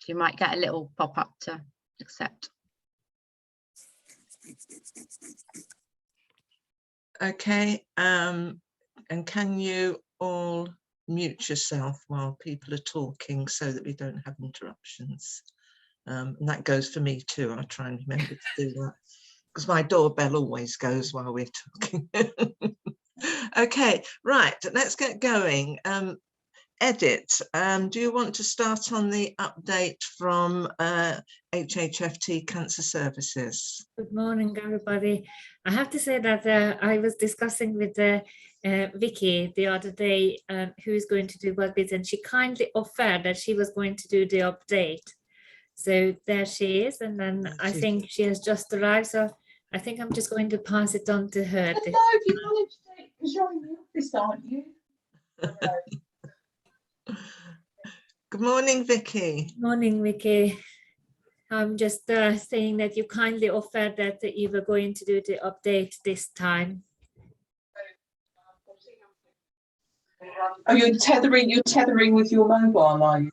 You might get a little pop-up to accept. Okay, and can you all mute yourself while people are talking so that we don't have interruptions? And that goes for me too. I'll try and remember to do that because my doorbell always goes while we're talking. Okay, right, let's get going. Edit, do you want to start on the update from HHFT Cancer Services? Good morning, everybody. I have to say that I was discussing with Vicky the other day, who is going to do Wellbeing, and she kindly offered that she was going to do the update. So there she is, and then I think she has just arrived. So I think I'm just going to pass it on to her. Hello, you managed it because you're in the office, aren't you? Good morning, Vicky. Morning, Vicky. I'm just saying that you kindly offered that you were going to do the update this time. Oh, you're tethering with your mobile, are you?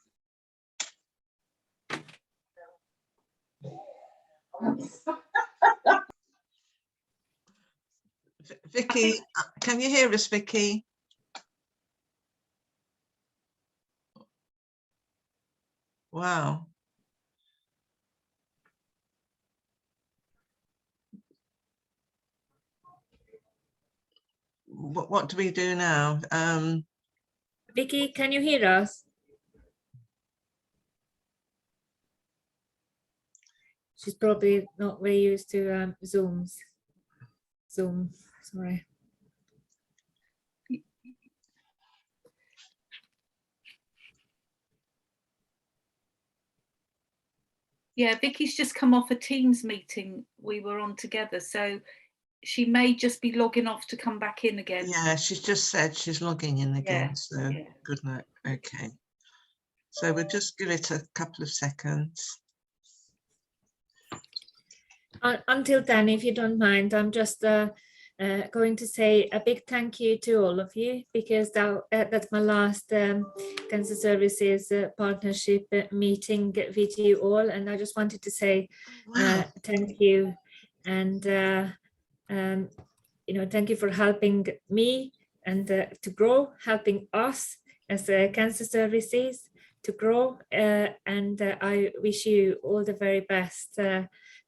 Vicky, can you hear us, Vicky? Wow. What do we do now? Vicky, can you hear us? She's probably not very used to Zoom, sorry. Yeah, Vicky's just come off a Teams meeting we were on together, so she may just be logging off to come back in again. Yeah, she's just said she's logging in again, Yeah, so yeah. good night. Okay, so we'll just give it a couple of seconds. Until then, if you don't mind, I'm just going to say a big thank you to all of you, because that's my last Cancer Services partnership meeting with you all, and I just wanted to say thank you, and you know, thank you for helping me and to grow, helping us as Cancer Services to grow, and I wish you all the very best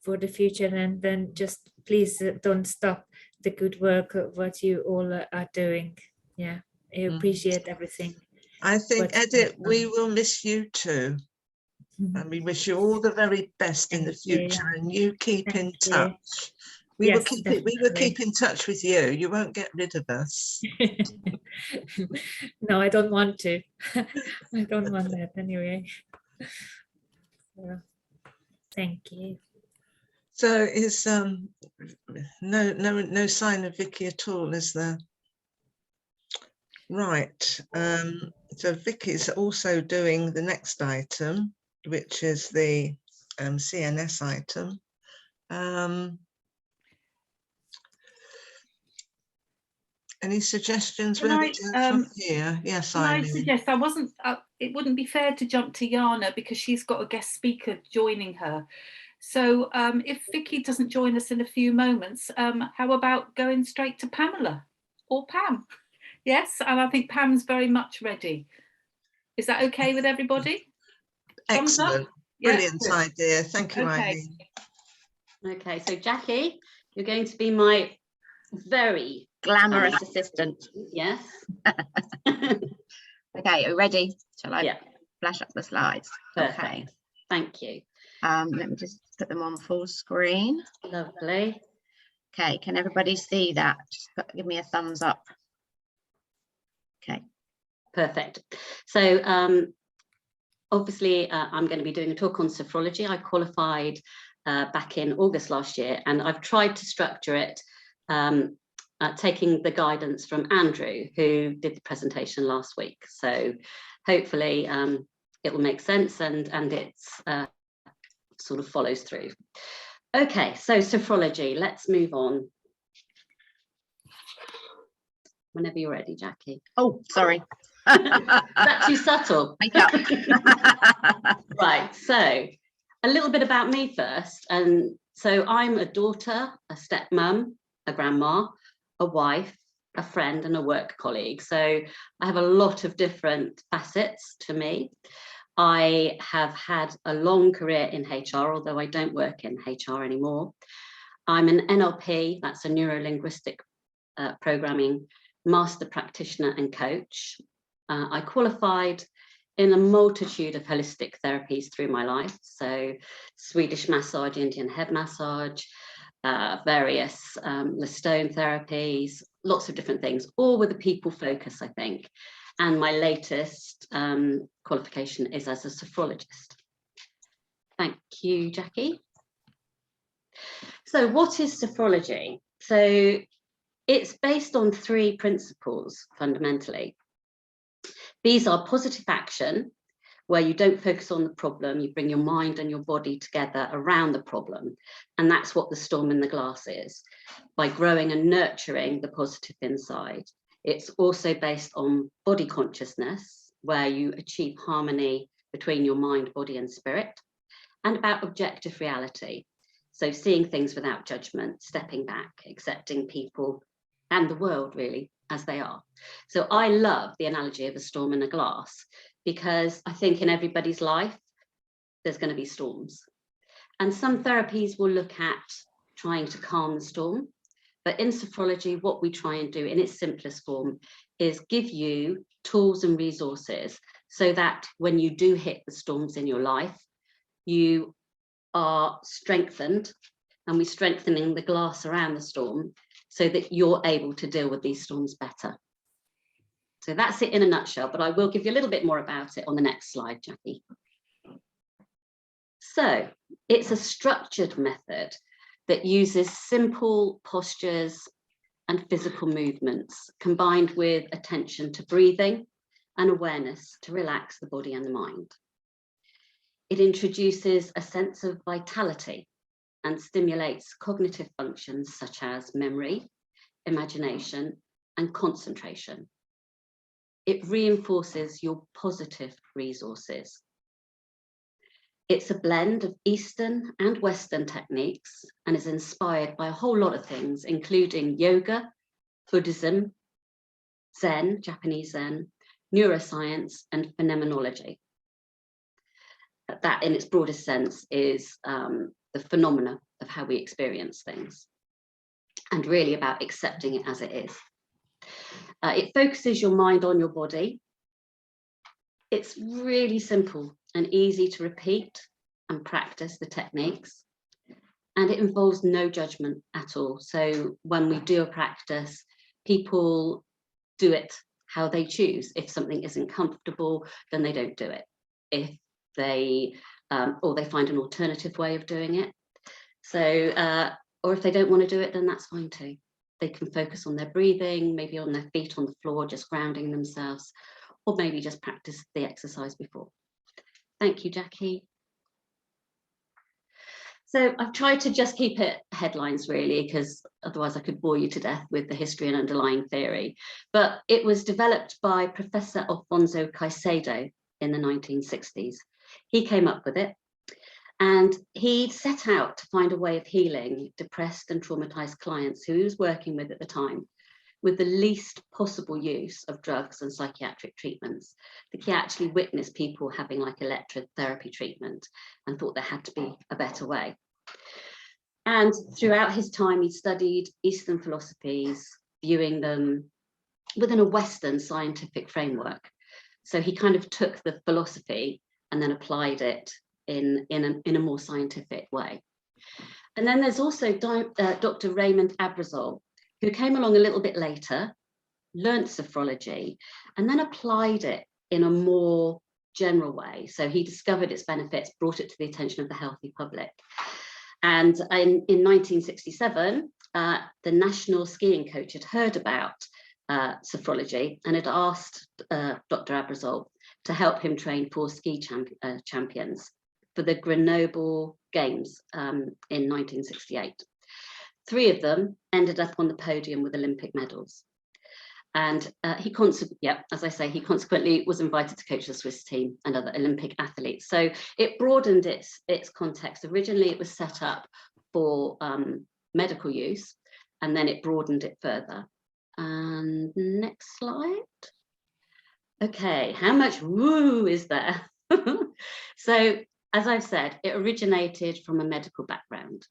for the future, and then just please don't stop the good work of what you all are doing. Yeah, I appreciate everything. I think, Edith, we will miss you too. And we wish you all the very best in the future, and you keep in touch. We will keep in touch with you. You won't get rid of us. No, I don't want to. I don't want that anyway. So, thank you. So is no sign of Vicky at all, is there? Right. So Vicky's also doing the next item, which is the CNS item. Any suggestions where we go from here? Yes, I suggest it wouldn't be fair to jump to Jana because she's got a guest speaker joining her. So if Vicky doesn't join us in a few moments, how about going straight to Pamela or Pam? Yes, and I think Pam's very much ready. Is that okay with everybody? Excellent. Brilliant idea. Thank you, Eileen. Okay, so Jackie, you're going to be my very glamorous assistant. Yes. Okay, are you ready? Shall I flash up the slides? Perfect. Okay. Thank you. Let me just put them on full screen. Lovely. Okay, can everybody see that? Just give me a thumbs up. Okay. Perfect. So obviously I'm going to be doing a talk on sophrology. I qualified back in August last year, and I've tried to structure it taking the guidance from Andrew, who did the presentation last week. So hopefully it will make sense and it's sort of follows through. Okay, so sophrology, let's move on. Whenever you're ready, Jackie. Oh, sorry. that too subtle? Makeup. Right, so a little bit about me first. And so I'm a daughter, a stepmom, a grandma, a wife, a friend, and a work colleague. So I have a lot of different facets to me. I have had a long career in HR, although I don't work in HR anymore. I'm an NLP, that's a neuro-linguistic programming master practitioner and coach. I qualified in a multitude of holistic therapies through my life. So Swedish massage, Indian head massage, various Stone therapies, lots of different things, all with a people focus, I think. And my latest qualification is as a sophrologist. Thank you, Jackie. So what is sophrology? So it's based on 3 principles, fundamentally. These are positive action, where you don't focus on the problem, you bring your mind and your body together around the problem. And that's what the storm in the glass is, by growing and nurturing the positive inside. It's also based on body consciousness, where you achieve harmony between your mind, body, and spirit, and about objective reality. So seeing things without judgment, stepping back, accepting people and the world really as they are. So I love the analogy of a storm in a glass, because I think in everybody's life, there's going to be storms. And some therapies will look at trying to calm the storm. But in sophrology, what we try and do in its simplest form is give you tools and resources so that when you do hit the storms in your life, you are strengthened, and we're strengthening the glass around the storm so that you're able to deal with these storms better. So that's it in a nutshell, but I will give you a little bit more about it on the next slide, Jackie. So it's a structured method that uses simple postures and physical movements combined with attention to breathing and awareness to relax the body and the mind. It introduces a sense of vitality and stimulates cognitive functions such as memory, imagination, and concentration. It reinforces your positive resources. It's a blend of Eastern and Western techniques and is inspired by a whole lot of things, including yoga, Buddhism, Zen, Japanese Zen, neuroscience, and phenomenology. That, in its broadest sense, is the phenomena of how we experience things, and really about accepting it as it is. It focuses your mind on your body. It's really simple and easy to repeat and practice the techniques, and it involves no judgment at all. So when we do a practice, people do it how they choose. If something isn't comfortable, then they don't do it. If they or they find an alternative way of doing it. So or if they don't want to do it, then that's fine too. They can focus on their breathing, maybe on their feet on the floor, just grounding themselves, or maybe just practice the exercise before. Thank you, Jackie. So I've tried to just keep it headlines really, because otherwise I could bore you to death with the history and underlying theory. But it was developed by Professor Alfonso Caicedo in the 1960s. He came up with it, and he set out to find a way of healing depressed and traumatized clients who he was working with at the time, with the least possible use of drugs and psychiatric treatments. I think he actually witnessed people having like electrotherapy treatment and thought there had to be a better way. And throughout his time, he studied Eastern philosophies, viewing them within a Western scientific framework. So he kind of took the philosophy and then applied it in a more scientific way. And then there's also Dr. Raymond Abrazol, who came along a little bit later, learnt sophrology, and then applied it in a more general way. So he discovered its benefits, brought it to the attention of the healthy public. And in 1967, the national skiing coach had heard about sophrology and had asked Dr. Abrazol to help him train 4 ski champions for the Grenoble Games in 1968. 3 of them ended up on the podium with Olympic medals. And as I say, he consequently was invited to coach the Swiss team and other Olympic athletes. So it broadened its context. Originally, it was set up for medical use, and then it broadened it further. And next slide. Okay, how much woo is there? So, as I've said, it originated from a medical background.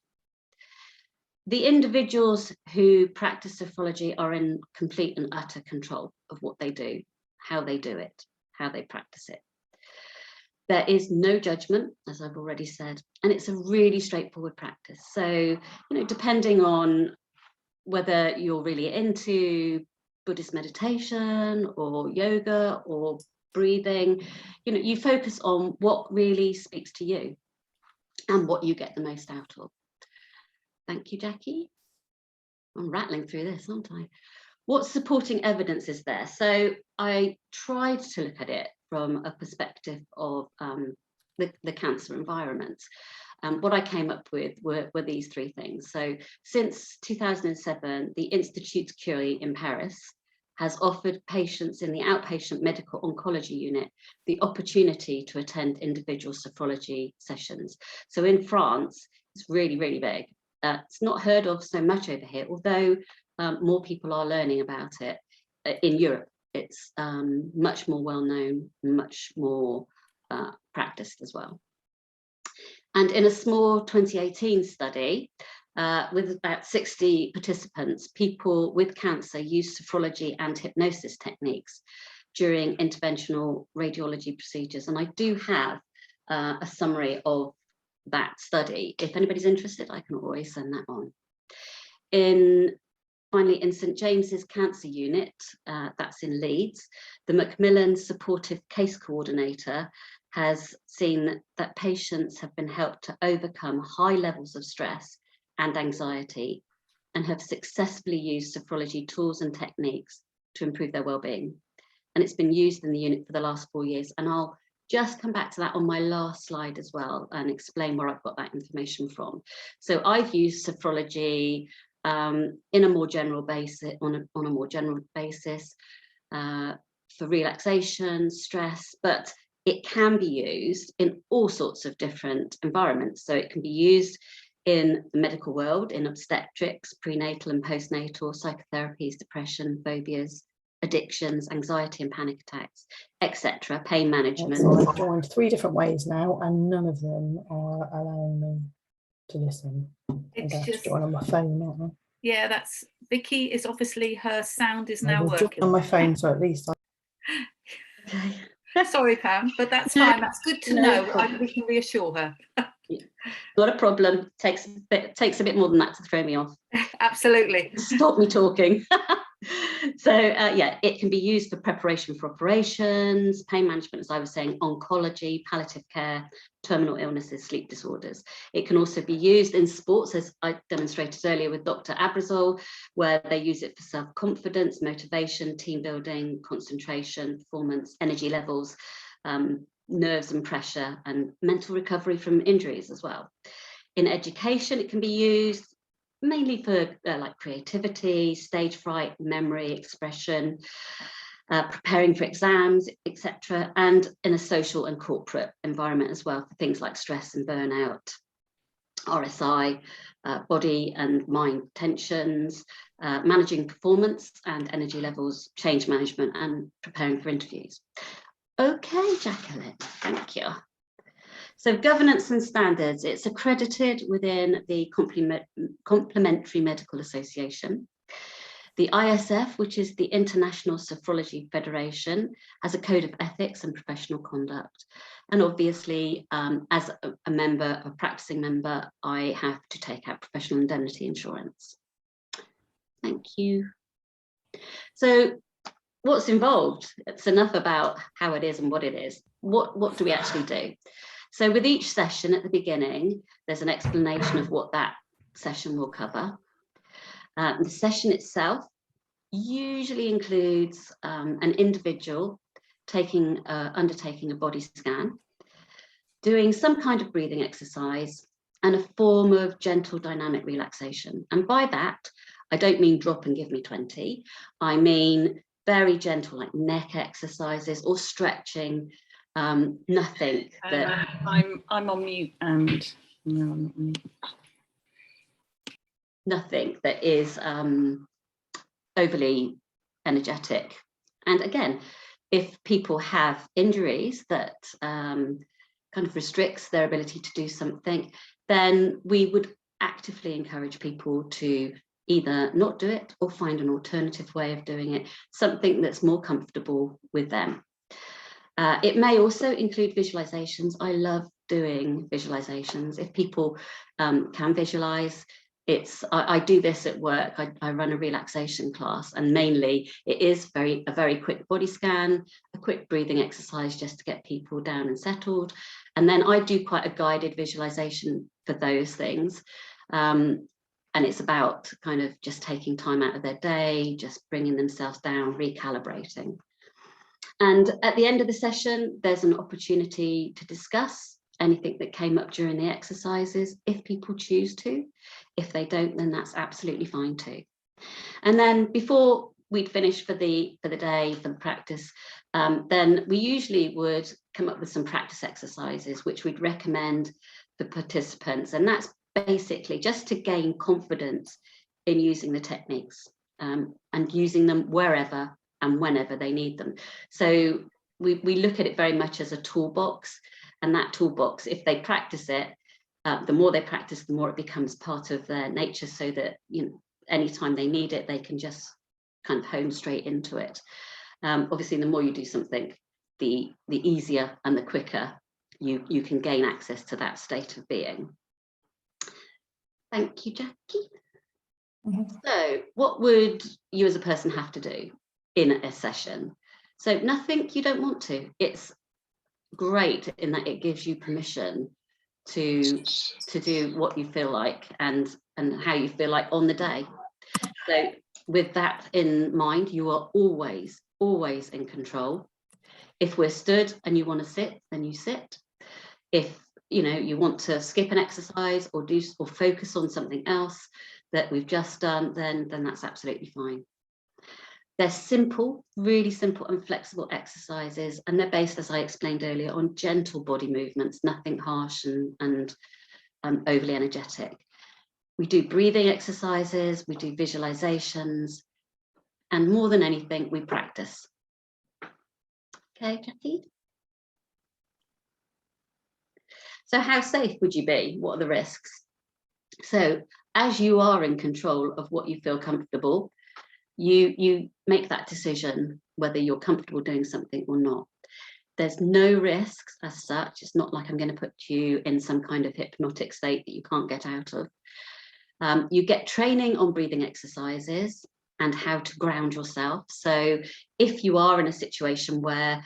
The individuals who practice sophrology are in complete and utter control of what they do, how they do it, how they practice it. There is no judgment, as I've already said, and it's a really straightforward practice. So, depending on whether you're really into Buddhist meditation or yoga or breathing, you focus on what really speaks to you and what you get the most out of. Thank you, Jackie. I'm rattling through this, aren't I? What supporting evidence is there? So I tried to look at it from a perspective of the cancer environment. What I came up with were these three things. So since 2007, the Institut Curie in Paris has offered patients in the outpatient medical oncology unit the opportunity to attend individual sophrology sessions. So in France, it's really, really big. It's not heard of so much over here, although more people are learning about it. In Europe, it's much more well-known, much more practiced as well. And in a small 2018 study, with about 60 participants, people with cancer used sophrology and hypnosis techniques during interventional radiology procedures. And I do have a summary of that study. If anybody's interested, I can always send that on. Finally, in St James's Cancer Unit, that's in Leeds, the Macmillan Supportive Case Coordinator has seen that patients have been helped to overcome high levels of stress and anxiety and have successfully used sophrology tools and techniques to improve their well-being. And it's been used in the unit for the last 4 years. And I'll just come back to that on my last slide as well and explain where I've got that information from. So I've used sophrology in a more general basis, on a more general basis for relaxation, stress, but it can be used in all sorts of different environments. So it can be used in the medical world, in obstetrics, prenatal and postnatal, psychotherapies, depression, phobias, addictions, anxiety and panic attacks, etc., pain management. So I've joined 3 different ways now, and none of them are allowing me to listen. It's I'm going just to join on my phone, aren't I? Yeah, that's Vicky. Is obviously her sound is I now will join working on my phone, so at least Sorry, Pam, but that's fine. That's good to No know. problem. We can reassure her. Not a problem. Takes a bit more than that to throw me off. Absolutely. Stop me talking. So yeah, it can be used for preparation for operations, pain management, as I was saying, oncology, palliative care, terminal illnesses, sleep disorders. It can also be used in sports, as I demonstrated earlier with Dr. Abrazol, where they use it for self-confidence, motivation, team building, concentration, performance, energy levels, nerves and pressure, and mental recovery from injuries as well. In education, it can be used mainly for like creativity, stage fright, memory, expression, preparing for exams, etc., and in a social and corporate environment as well for things like stress and burnout, RSI, body and mind tensions, managing performance and energy levels, change management, and preparing for interviews. Okay, Jacqueline, thank you. So governance and standards, it's accredited within the Complementary Medical Association. The ISF, which is the International Sophrology Federation, has a code of ethics and professional conduct. And obviously, as a member, a practicing member, I have to take out professional indemnity insurance. Thank you. So what's involved? It's enough about how it is and what it is. What do we actually do? So with each session at the beginning, there's an explanation of what that session will cover. The session itself usually includes an individual undertaking a body scan, doing some kind of breathing exercise, and a form of gentle dynamic relaxation. And by that, I don't mean drop and give me 20. I mean very gentle, like neck exercises or stretching. Nothing that I'm on mute and no, I'm not on mute. Nothing that is overly energetic. And again, if people have injuries that kind of restricts their ability to do something, then we would actively encourage people to either not do it or find an alternative way of doing it, something that's more comfortable with them. It may also include visualizations. I love doing visualizations. If people can visualize, I do this at work. I run a relaxation class, and mainly it is a very quick body scan, a quick breathing exercise just to get people down and settled. And then I do quite a guided visualization for those things. And it's about kind of just taking time out of their day, just bringing themselves down, recalibrating. And at the end of the session, there's an opportunity to discuss anything that came up during the exercises, if people choose to. If they don't, then that's absolutely fine too. And then before we'd finish for the day, for the practice, then we usually would come up with some practice exercises, which we'd recommend for participants. And that's basically just to gain confidence in using the techniques and using them wherever and whenever they need them. So we look at it very much as a toolbox, and that toolbox, if they practice it, the more they practice, the more it becomes part of their nature, so that, you know, anytime they need it, they can just kind of hone straight into it. Obviously, the more you do something, the easier and the quicker you can gain access to that state of being. Thank you, Jackie. So what would you as a person have to do in a session? So nothing you don't want to. It's great in that it gives you permission to do what you feel like and how you feel like on the day. So with that in mind, you are always in control. If we're stood and you want to sit, then you sit. If you want to skip an exercise or focus on something else that we've just done, then that's absolutely fine. They're simple, really simple and flexible exercises, and they're based, as I explained earlier, on gentle body movements, nothing harsh and overly energetic. We do breathing exercises, we do visualizations, and more than anything, we practice. Okay, Jackie? So how safe would you be? What are the risks? So as you are in control of what you feel comfortable, you make that decision whether you're comfortable doing something or not. There's no risks as such. It's not like I'm going to put you in some kind of hypnotic state that you can't get out of. You get training on breathing exercises and how to ground yourself. So if you are in a situation where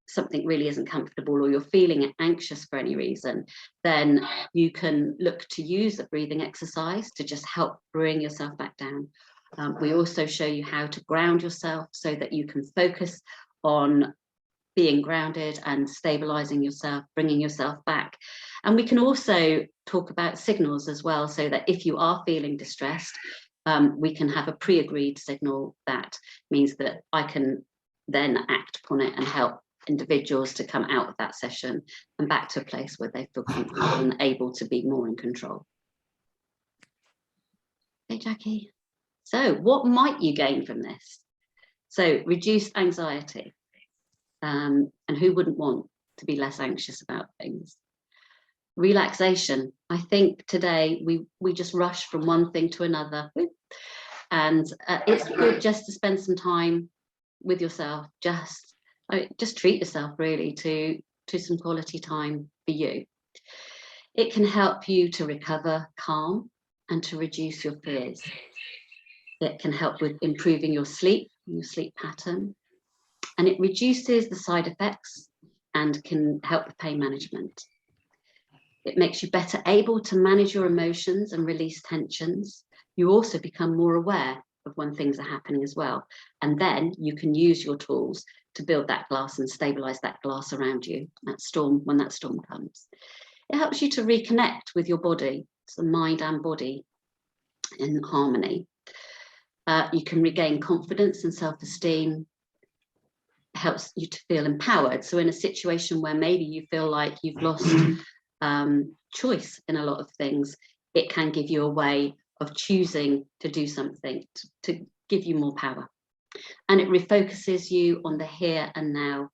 something really isn't comfortable, or you're feeling anxious for any reason, then you can look to use a breathing exercise to just help bring yourself back down. We also show you how to ground yourself so that you can focus on being grounded and stabilizing yourself, bringing yourself back. And we can also talk about signals as well, so that if you are feeling distressed, we can have a pre-agreed signal that means that I can then act upon it and help individuals to come out of that session and back to a place where they feel comfortable and able to be more in control. Okay, Jackie. So what might you gain from this? So reduced anxiety. And who wouldn't want to be less anxious about things? Relaxation. I think today we just rush from one thing to another, and it's good just to spend some time with yourself. Just treat yourself really to some quality time for you. It can help you to recover calm and to reduce your fears. It can help with improving your sleep pattern, and it reduces the side effects and can help with pain management. It makes you better able to manage your emotions and release tensions. You also become more aware of when things are happening as well, and then you can use your tools to build that glass and stabilize that glass around you, when that storm comes. It helps you to reconnect with your body, so mind and body in harmony. You can regain confidence and self-esteem. Helps you to feel empowered. So in a situation where maybe you feel like you've lost choice in a lot of things, it can give you a way of choosing to do something to give you more power. And it refocuses you on the here and now.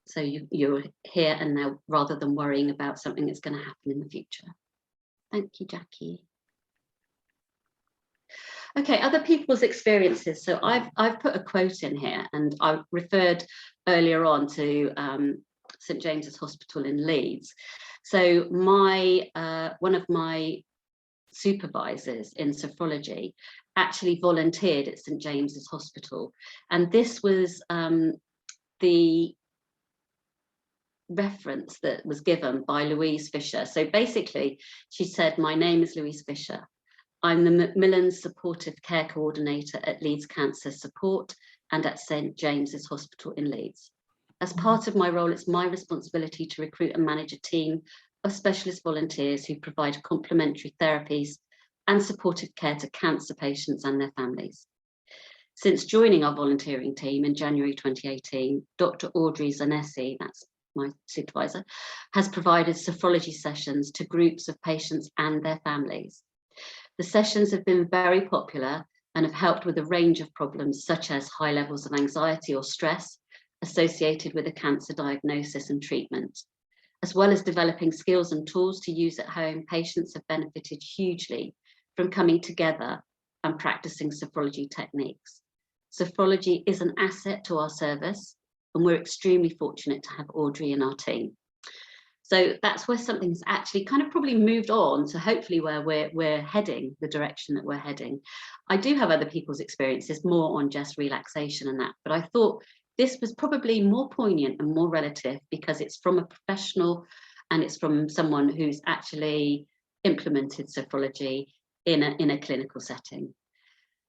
So you're here and now rather than worrying about something that's going to happen in the future. Thank you, Jackie. Okay, other people's experiences. So I've put a quote in here, and I referred earlier on to St James's Hospital in Leeds. So one of my supervisors in sophrology actually volunteered at St James's Hospital, and this was the reference that was given by Louise Fisher. So basically, she said, "My name is Louise Fisher. I'm the Macmillan's Supportive Care Coordinator at Leeds Cancer Support and at St James's Hospital in Leeds. As part of my role, it's my responsibility to recruit and manage a team of specialist volunteers who provide complementary therapies and supportive care to cancer patients and their families. Since joining our volunteering team in January 2018, Dr. Audrey Zanesi, that's my supervisor, has provided sophrology sessions to groups of patients and their families. The sessions have been very popular and have helped with a range of problems such as high levels of anxiety or stress associated with a cancer diagnosis and treatment. As well as developing skills and tools to use at home, patients have benefited hugely from coming together and practicing sophrology techniques. Sophrology is an asset to our service, and we're extremely fortunate to have Audrey in our team. So that's where something's actually kind of probably moved on to hopefully where we're heading, the direction that we're heading. I do have other people's experiences more on just relaxation and that, but I thought this was probably more poignant and more relative because it's from a professional and it's from someone who's actually implemented sophrology in a clinical setting.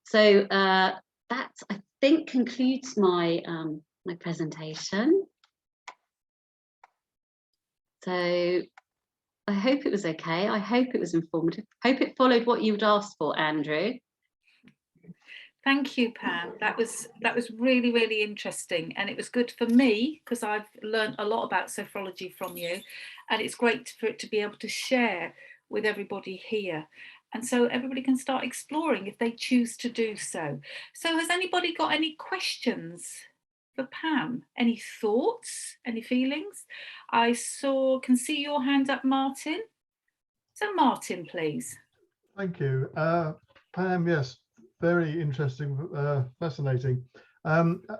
So that, I think, concludes my my presentation. So I hope it was okay. I hope it was informative. Hope it followed what you would ask for, Andrew. Thank you, Pam. That was really, really interesting, and it was good for me because I've learned a lot about sophrology from you, and it's great for it to be able to share with everybody here, and so everybody can start exploring if they choose to do so. So has anybody got any questions for Pam? Any thoughts, any feelings? I can see your hand up, Martin. So Martin, please. Thank you. Pam, yes, very interesting, fascinating.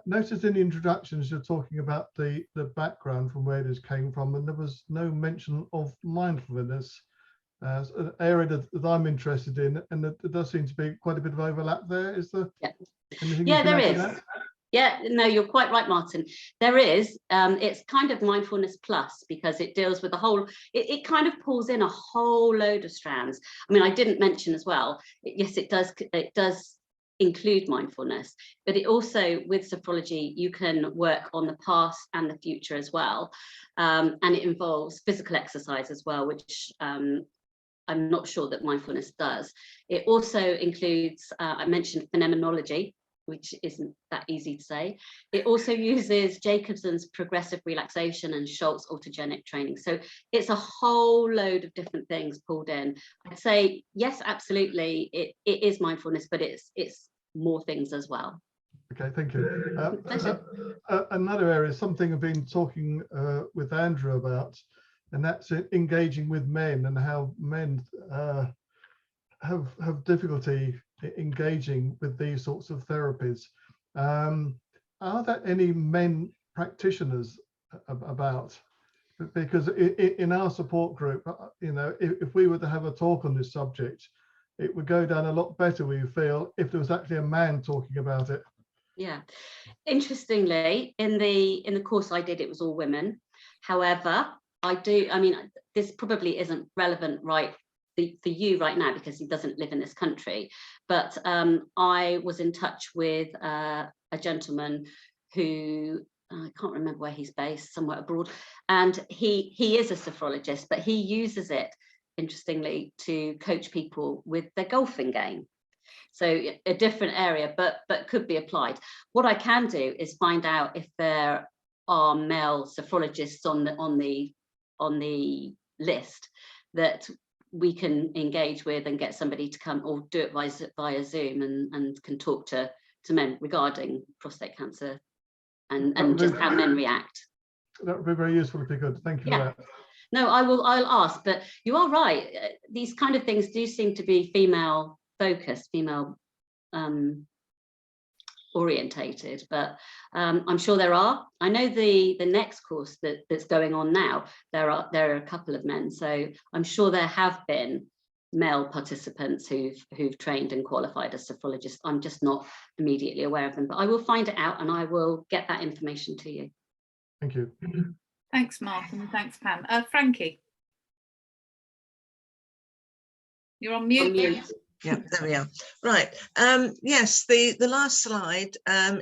Noticed in the introductions you're talking about the background from where this came from, and there was no mention of mindfulness as an area that I'm interested in, and there does seem to be quite a bit of overlap there. Is there anything? Yeah, there is. Yeah, no, you're quite right, Martin. There is. It's kind of mindfulness plus because it deals with the whole, it kind of pulls in a whole load of strands. I mean, I didn't mention as well, yes, it does include mindfulness, but it also, with sophrology, you can work on the past and the future as well. And it involves physical exercise as well, which I'm not sure that mindfulness does. It also includes, I mentioned phenomenology, which isn't that easy to say. It also uses Jacobson's progressive relaxation and Schultz autogenic training. So it's a whole load of different things pulled in. I'd say, yes, absolutely, it is mindfulness, but it's more things as well. Okay, thank you. Another area, something I've been talking with Andrew about, and that's engaging with men and how men have difficulty engaging with these sorts of therapies. Are there any men practitioners about? Because in our support group, you know, if we were to have a talk on this subject, it would go down a lot better, we feel, if there was actually a man talking about it. Yeah, interestingly, in the course I did, it was all women. However, I mean, this probably isn't relevant for you right now because he doesn't live in this country, but I was in touch with a gentleman who, I can't remember where he's based, somewhere abroad, and he is a sophrologist, but he uses it, interestingly, to coach people with their golfing game. So a different area, but could be applied. What I can do is find out if there are male sophrologists on the list that we can engage with and get somebody to come, or do it via Zoom, and can talk to men regarding prostate cancer and just how men react. That would be very useful if you could. Thank you for that. No, I'll ask, but you are right. These kind of things do seem to be female focused, female orientated, but I'm sure there are. I know the next course that's going on now, there are a couple of men, so I'm sure there have been male participants who've trained and qualified as sophrologists. I'm just not immediately aware of them, but I will find it out and I will get that information to you. Thank you. Thanks, Martin. Thanks, Pam. Frankie, you're on mute. Yeah, there we are. Right. Yes, the last slide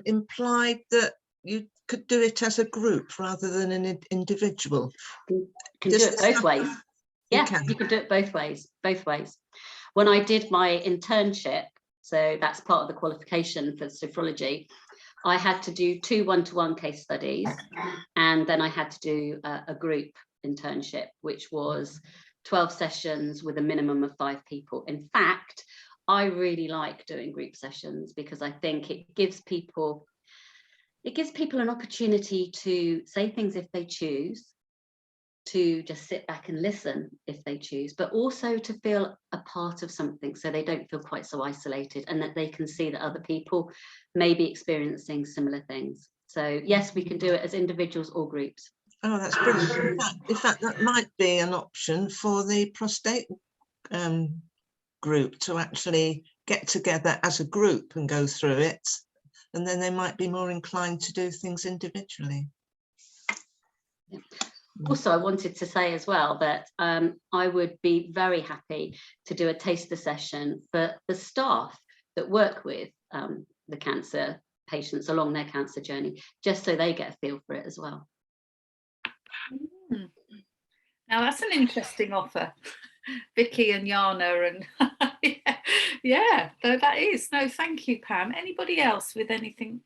implied that you could do it as a group rather than an individual. You can do it both ways. Yeah, you can do it both ways. When I did my internship, so that's part of the qualification for sophrology, I had to do 2 one-to-one case studies, and then I had to do a group internship, which was 12 sessions with a minimum of 5 people. In fact, I really like doing group sessions because I think it gives people an opportunity to say things if they choose, to just sit back and listen if they choose, but also to feel a part of something, so they don't feel quite so isolated, and that they can see that other people may be experiencing similar things. So yes, we can do it as individuals or groups. Oh, that's brilliant. In fact, that might be an option for the prostate group to actually get together as a group and go through it, and then they might be more inclined to do things individually. Yeah. Also, I wanted to say as well that I would be very happy to do a taster session for the staff that work with the cancer patients along their cancer journey, just so they get a feel for it as well. Now that's an interesting offer, Vicky and Jana, and yeah, that is. No, thank you, Pam. Anybody else with anything?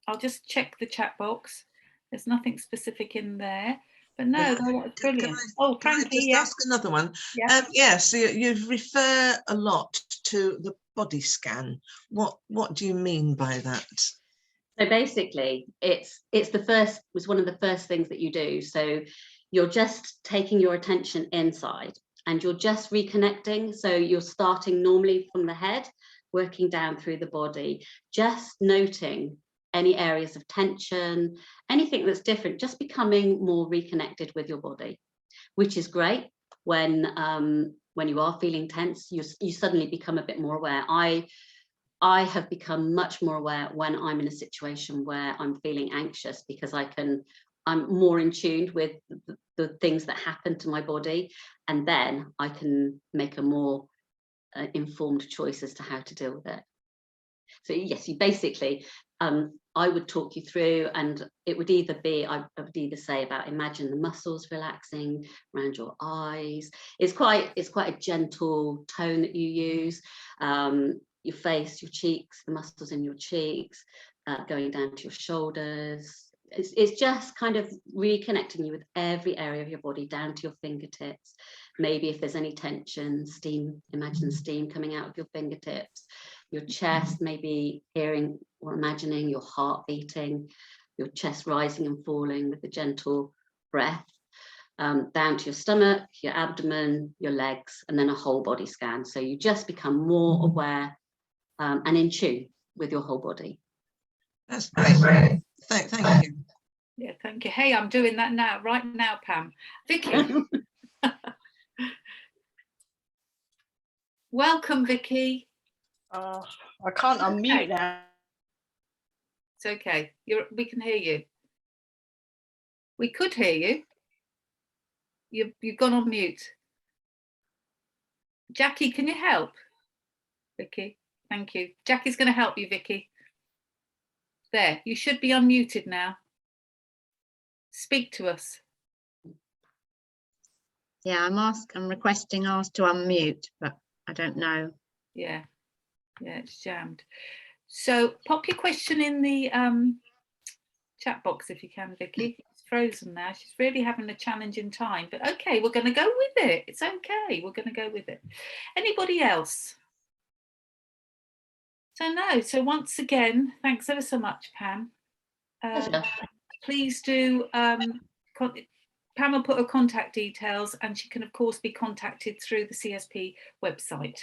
I'll just check the chat box. There's nothing specific in there. But no, that's brilliant. Frankie, just ask another one? Yeah. Yes, you refer a lot to the body scan. What do you mean by that? So basically, it's one of the first things that you do. So you're just taking your attention inside and you're just reconnecting. So you're starting normally from the head, working down through the body, just noting any areas of tension, anything that's different, just becoming more reconnected with your body, which is great when you are feeling tense. You suddenly become a bit more aware. I have become much more aware when I'm in a situation where I'm feeling anxious, because I'm more in tune with the things that happen to my body, and then I can make a more informed choice as to how to deal with it. So yes, you basically, I would talk you through, and it would either be, I would either say about imagine the muscles relaxing around your eyes. It's quite a gentle tone that you use. Your face, your cheeks, the muscles in your cheeks, going down to your shoulders. It's just kind of reconnecting you with every area of your body, down to your fingertips. Maybe if there's any tension, steam, imagine steam coming out of your fingertips. Your chest, maybe hearing or imagining your heart beating, your chest rising and falling with a gentle breath, down to your stomach, your abdomen, your legs, and then a whole body scan. So you just become more aware and in tune with your whole body. That's great. Thank you. Yeah, thank you. Hey, I'm doing that now, right now, Pam. Vicky. Welcome, Vicky. I can't unmute now. It's okay. We can hear you. We could hear you. You've gone on mute. Jackie, can you help? Vicky, thank you. Jackie's going to help you, Vicky. There, you should be unmuted now. Speak to us. Yeah, I'm requesting ours to unmute, but I don't know. Yeah. Yeah, it's jammed. So pop your question in the chat box if you can, Vicky. It's frozen now. She's really having a challenging time, but okay, we're going to go with it. It's okay. We're going to go with it. Anybody else? So no. So once again, thanks ever so much, Pam. Please do. Pam will put her contact details, and she can of course be contacted through the CSP website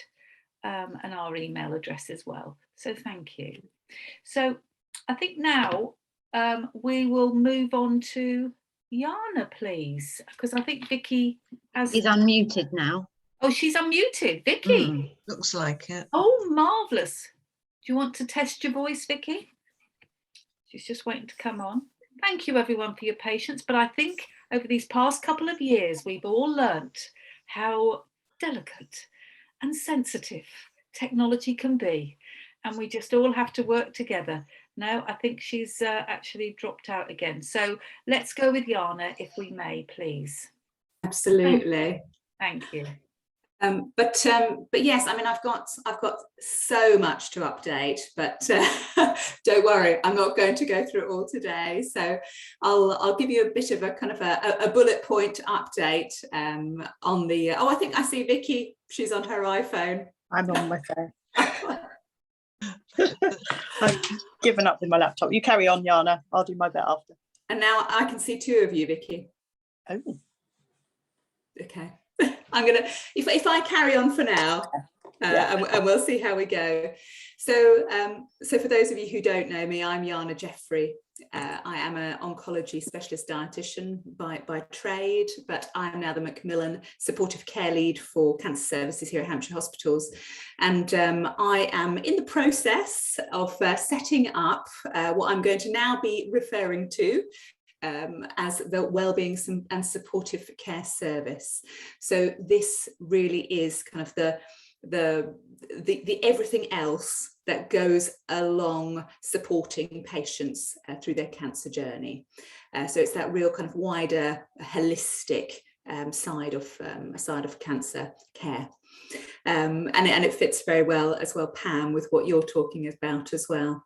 and our email address as well. So thank you. So I think now we will move on to Jana, please, because I think Vicky has. She's unmuted now. Oh, she's unmuted. Vicky. Looks like it. Oh, marvellous. Do you want to test your voice, Vicky? She's just waiting to come on. Thank you everyone for your patience, but I think over these past couple of years we've all learnt how delicate and sensitive technology can be, and we just all have to work together. No, I think she's actually dropped out again. So let's go with Jana, if we may, please. Absolutely. Thank you. But yes, I mean, I've got so much to update, but don't worry, I'm not going to go through it all today. So I'll give you a bit of a kind of a bullet point update on the. Oh, I think I see Vicky. She's on her iPhone. I'm on my phone. I've given up with my laptop. You carry on, Jana. I'll do my bit after. And now I can see two of you, Vicky. Oh. Okay. I'm gonna, if I carry on for now, and we'll see how we go. So, so for those of you who don't know me, I'm Jana Jeffrey. I am an oncology specialist dietitian by trade, but I'm now the Macmillan supportive care lead for cancer services here at Hampshire Hospitals. And I am in the process of setting up what I'm going to now be referring to as the Wellbeing and Supportive Care Service. So this really is kind of the everything else that goes along supporting patients through their cancer journey. So it's that real kind of wider, holistic side of cancer care. And it fits very well as well, Pam, with what you're talking about as well.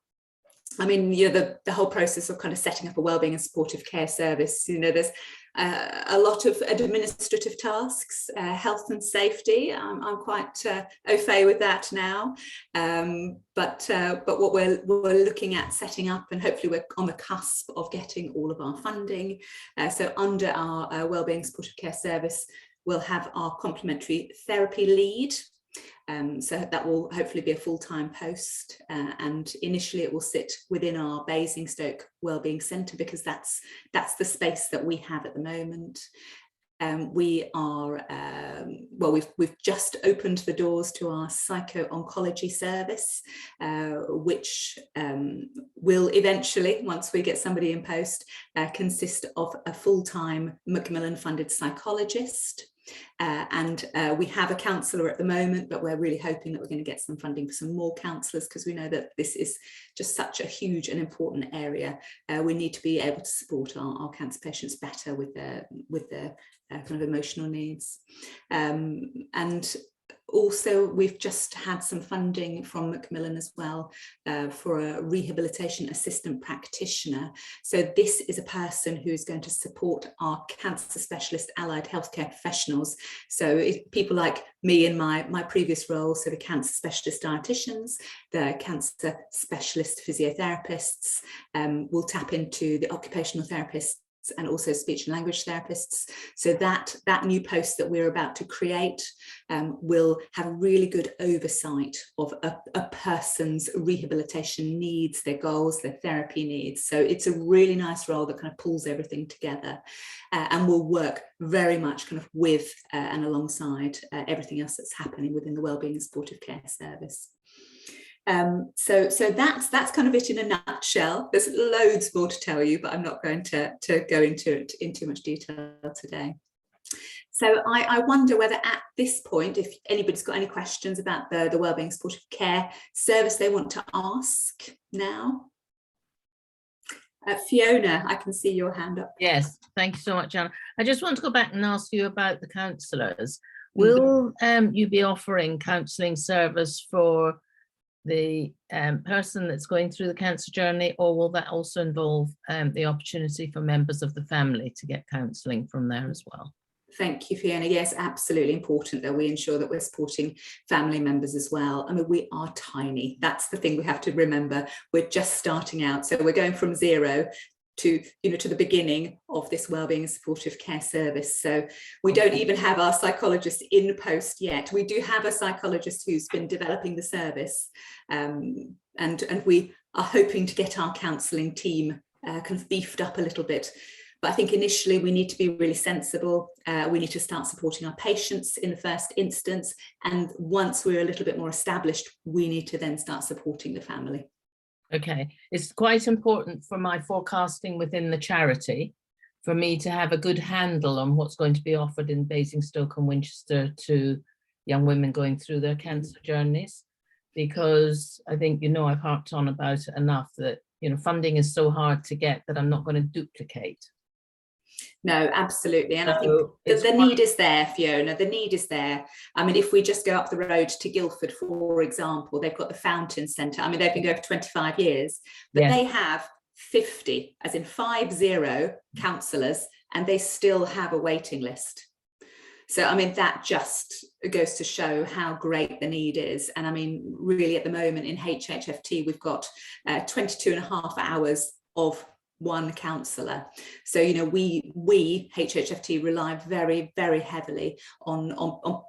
I mean, you know, the whole process of kind of setting up a wellbeing and supportive care service, you know, there's a lot of administrative tasks, health and safety. I'm quite au fait with that now. But what we're looking at setting up, and hopefully we're on the cusp of getting all of our funding. So under our wellbeing supportive care service, we'll have our complementary therapy lead. So that will hopefully be a full-time post, and initially it will sit within our Basingstoke Wellbeing Centre, because that's the space that we have at the moment. We are well, we've just opened the doors to our psycho-oncology service, which will eventually, once we get somebody in post, consist of a full-time Macmillan funded psychologist. And we have a counsellor at the moment, but we're really hoping that we're going to get some funding for some more counsellors, because we know that this is just such a huge and important area. We need to be able to support our cancer patients better with their kind of emotional needs. And also, we've just had some funding from Macmillan as well for a rehabilitation assistant practitioner. So this is a person who is going to support our cancer specialist allied healthcare professionals. So people like me in my previous role, so the cancer specialist dietitians, the cancer specialist physiotherapists, will tap into the occupational therapists and also speech and language therapists. So that new post that we're about to create will have really good oversight of a person's rehabilitation needs, their goals, their therapy needs. So it's a really nice role that kind of pulls everything together, and will work very much kind of with and alongside everything else that's happening within the Wellbeing and Supportive Care Service. So that's kind of it in a nutshell. There's loads more to tell you, but I'm not going to go into it in too much detail today. So I wonder whether at this point, if anybody's got any questions about the Wellbeing Supportive Care Service they want to ask now. Fiona, I can see your hand up. Yes, thank you so much, Anna. I just want to go back and ask you about the counsellors. Will you be offering counselling service for the person that's going through the cancer journey, or will that also involve the opportunity for members of the family to get counselling from there as well? Thank you, Fiona. Yes, absolutely important that we ensure that we're supporting family members as well. I mean, we are tiny. That's the thing we have to remember. We're just starting out. So we're going from zero to, you know, to the beginning of this wellbeing and supportive care service. So we don't even have our psychologist in post yet. We do have a psychologist who's been developing the service, and we are hoping to get our counselling team kind of beefed up a little bit. But I think initially we need to be really sensible. We need to start supporting our patients in the first instance. And once we're a little bit more established, we need to then start supporting the family. Okay, it's quite important for my forecasting within the charity for me to have a good handle on what's going to be offered in Basingstoke and Winchester to young women going through their cancer journeys, because I think, you know, I've harped on about it enough that, you know, funding is so hard to get that I'm not going to duplicate. No, absolutely. And I think the need is there, Fiona, the need is there. I mean, if we just go up the road to Guildford, for example, they've got the Fountain Centre. I mean, they've been going for 25 years, but they have 50, as in 50 counsellors, and they still have a waiting list. So, I mean, that just goes to show how great the need is. And I mean, really at the moment in HHFT, we've got 22.5 hours of one counsellor. So, you know, we HHFT rely very, very heavily on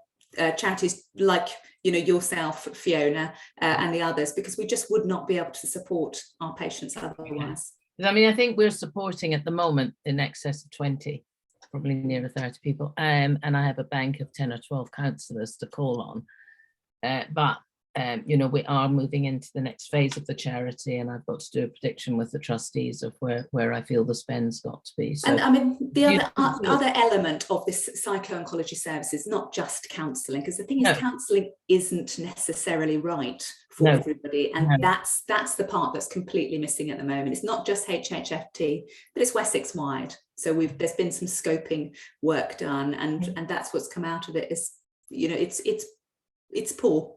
charities like, you know, yourself, Fiona, and the others, because we just would not be able to support our patients otherwise. I mean, I think we're supporting at the moment in excess of 20, probably nearer 30 people, and I have a bank of 10 or 12 counsellors to call on. But you know, we are moving into the next phase of the charity, and I've got to do a prediction with the trustees of where I feel the spend's got to be. So, and I mean, the other element of this psycho-oncology service is not just counselling, because the thing is, counselling isn't necessarily right for everybody, and that's the part that's completely missing at the moment. It's not just HHFT, but it's Wessex wide. So there's been some scoping work done, and that's what's come out of it is, you know, it's poor.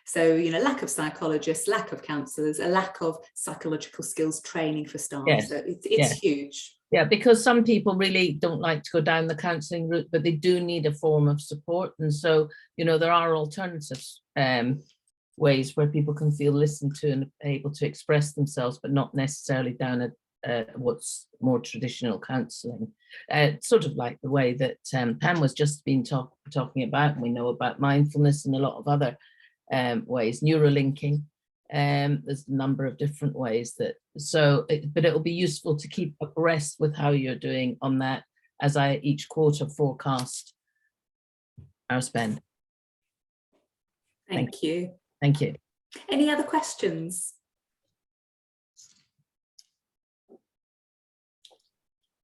So, you know, lack of psychologists, lack of counsellors, a lack of psychological skills training for staff. Yes. So it's huge. Yeah, because some people really don't like to go down the counselling route, but they do need a form of support. And so, you know, there are alternatives, ways where people can feel listened to and able to express themselves, but not necessarily down what's more traditional counselling. Sort of like the way that Pam was just been talking about, and we know about mindfulness and a lot of other ways, neurolinking. There's a number of different ways that, but it'll be useful to keep abreast with how you're doing on that as I each quarter forecast our spend. Thank you. Thank you. Any other questions?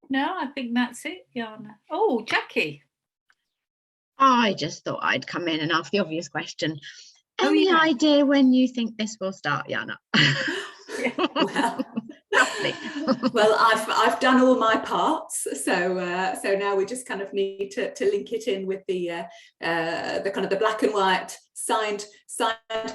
No, I think that's it, Jana. Oh, Jackie. I just thought I'd come in and ask the obvious question. Any idea when you think this will start, Jana? Well, roughly. Well, I've done all my parts, so now we just kind of need to link it in with the kind of the black and white signed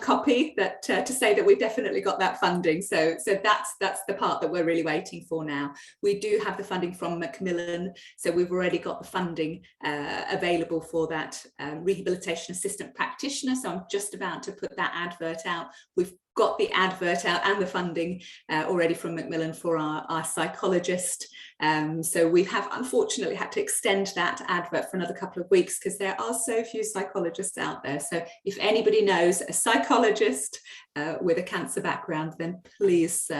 copy that to say that we've definitely got that funding. So that's the part that we're really waiting for now. We do have the funding from Macmillan, so we've already got the funding available for that rehabilitation assistant practitioner. So I'm just about to put that advert out. We've got the advert out and the funding already from Macmillan for our psychologist. So we have unfortunately had to extend that advert for another couple of weeks because there are so few psychologists out there. So if anybody knows a psychologist with a cancer background, then please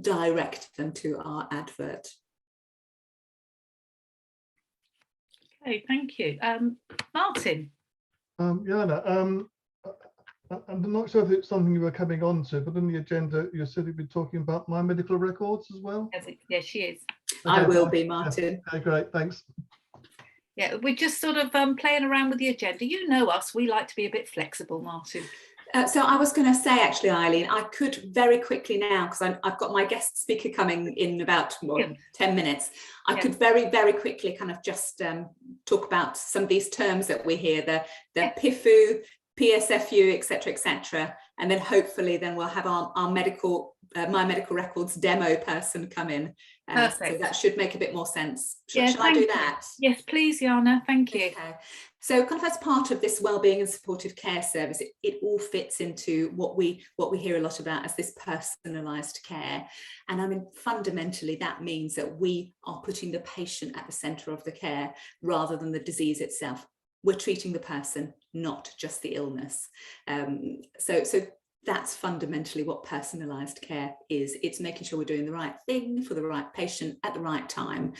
direct them to our advert. Okay, thank you. Martin. Jana, I'm not sure if it's something you were coming on to, but on the agenda, you said you'd be talking about my medical records as well. Yes, she is. Okay. I will be, Martin. Okay, great, thanks. Yeah, we're just sort of playing around with the agenda. You know us, we like to be a bit flexible, Martin. So I was going to say, actually, Eileen, I could very quickly now, because I've got my guest speaker coming in about 10 minutes. I could very, very quickly kind of just talk about some of these terms that we hear, the PIFU, PSFU, etc., and then hopefully then we'll have our medical My Medical Records demo person come in. So that should make a bit more sense. Shall I do that? Yes, please, Jana. Thank you. Okay. So kind of as part of this wellbeing and supportive care service, it all fits into what we hear a lot about as this personalised care. And I mean, fundamentally, that means that we are putting the patient at the centre of the care rather than the disease itself. We're treating the person, not just the illness. So that's fundamentally what personalised care is. It's making sure we're doing the right thing for the right patient at the right time.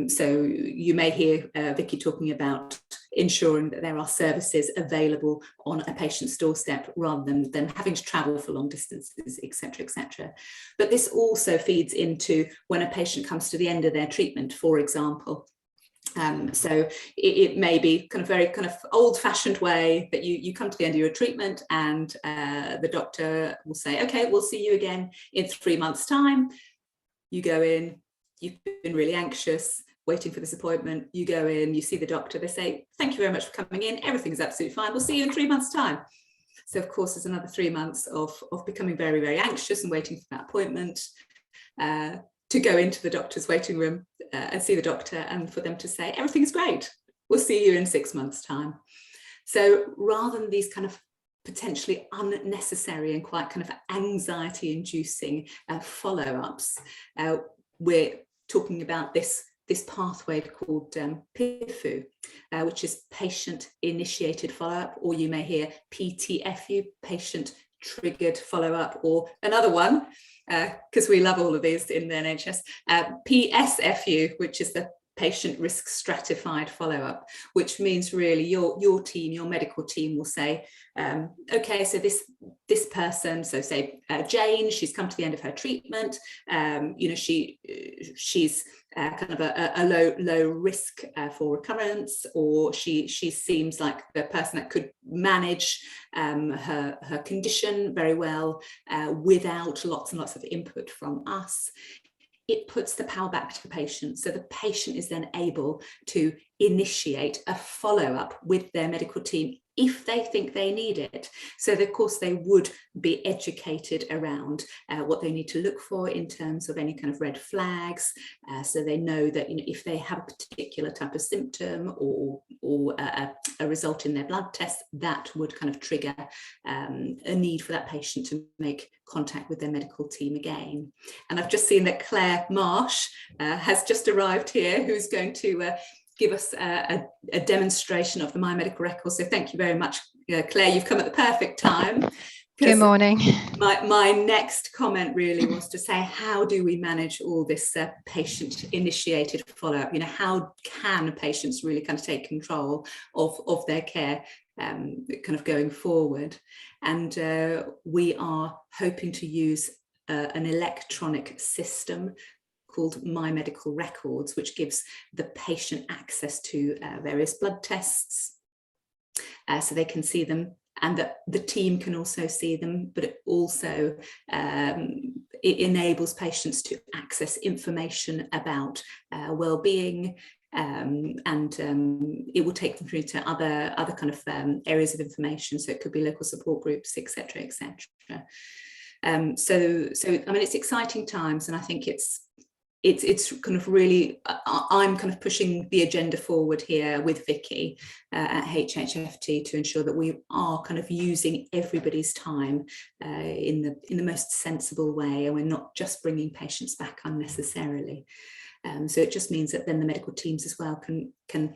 So you may hear Vicky talking about ensuring that there are services available on a patient's doorstep rather than having to travel for long distances, etc. But this also feeds into when a patient comes to the end of their treatment, for example. So it may be very old-fashioned way that you come to the end of your treatment and the doctor will say, okay, we'll see you again in 3 months' time. You go in, you've been really anxious, waiting for this appointment. You go in, you see the doctor, they say, thank you very much for coming in, everything's absolutely fine, we'll see you in 3 months' time. So of course there's another 3 months of becoming very, very anxious and waiting for that appointment, to go into the doctor's waiting room and see the doctor and for them to say, everything's great, we'll see you in 6 months' time. So rather than these kind of potentially unnecessary and quite kind of anxiety-inducing follow-ups, we're talking about this pathway called PIFU, which is patient-initiated follow-up, or you may hear PTFU, patient-triggered follow-up, or another one, because we love all of these in the NHS, PSFU, which is the patient risk stratified follow-up, which means really your team, your medical team will say, okay, so this person, so say Jane, she's come to the end of her treatment, she's kind of a low risk for recurrence, or she seems like the person that could manage her condition very well without lots and lots of input from us. It puts the power back to the patient. So the patient is then able to initiate a follow-up with their medical team if they think they need it. So of course they would be educated around what they need to look for in terms of any kind of red flags. So they know that if they have a particular type of symptom or a result in their blood test, that would kind of trigger a need for that patient to make contact with their medical team again. And I've just seen that Claire Marsh has just arrived here, who's going to give us a demonstration of the My Medical Records. So thank you very much, Claire, you've come at the perfect time. Good morning. My next comment really was to say, how do we manage all this patient-initiated follow-up? How can patients really kind of take control of their care kind of going forward? And we are hoping to use an electronic system called My Medical Records, which gives the patient access to various blood tests, so they can see them, and that the team can also see them, but it also it enables patients to access information about well-being, and it will take them through to other kind of areas of information. So it could be local support groups, etc. So I mean, it's exciting times, and I think it's kind of really, I'm kind of pushing the agenda forward here with Vicky at HHFT to ensure that we are kind of using everybody's time in the most sensible way, and we're not just bringing patients back unnecessarily. So it just means that then the medical teams as well can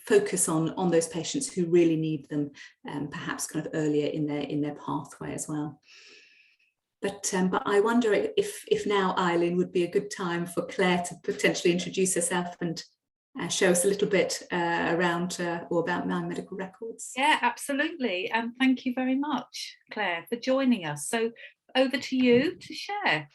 focus on those patients who really need them, perhaps kind of earlier in their pathway as well. But I wonder if now, Eileen, would be a good time for Claire to potentially introduce herself and show us a little bit around or about My Medical Records. Yeah, absolutely. And thank you very much, Claire, for joining us. So over to you to share.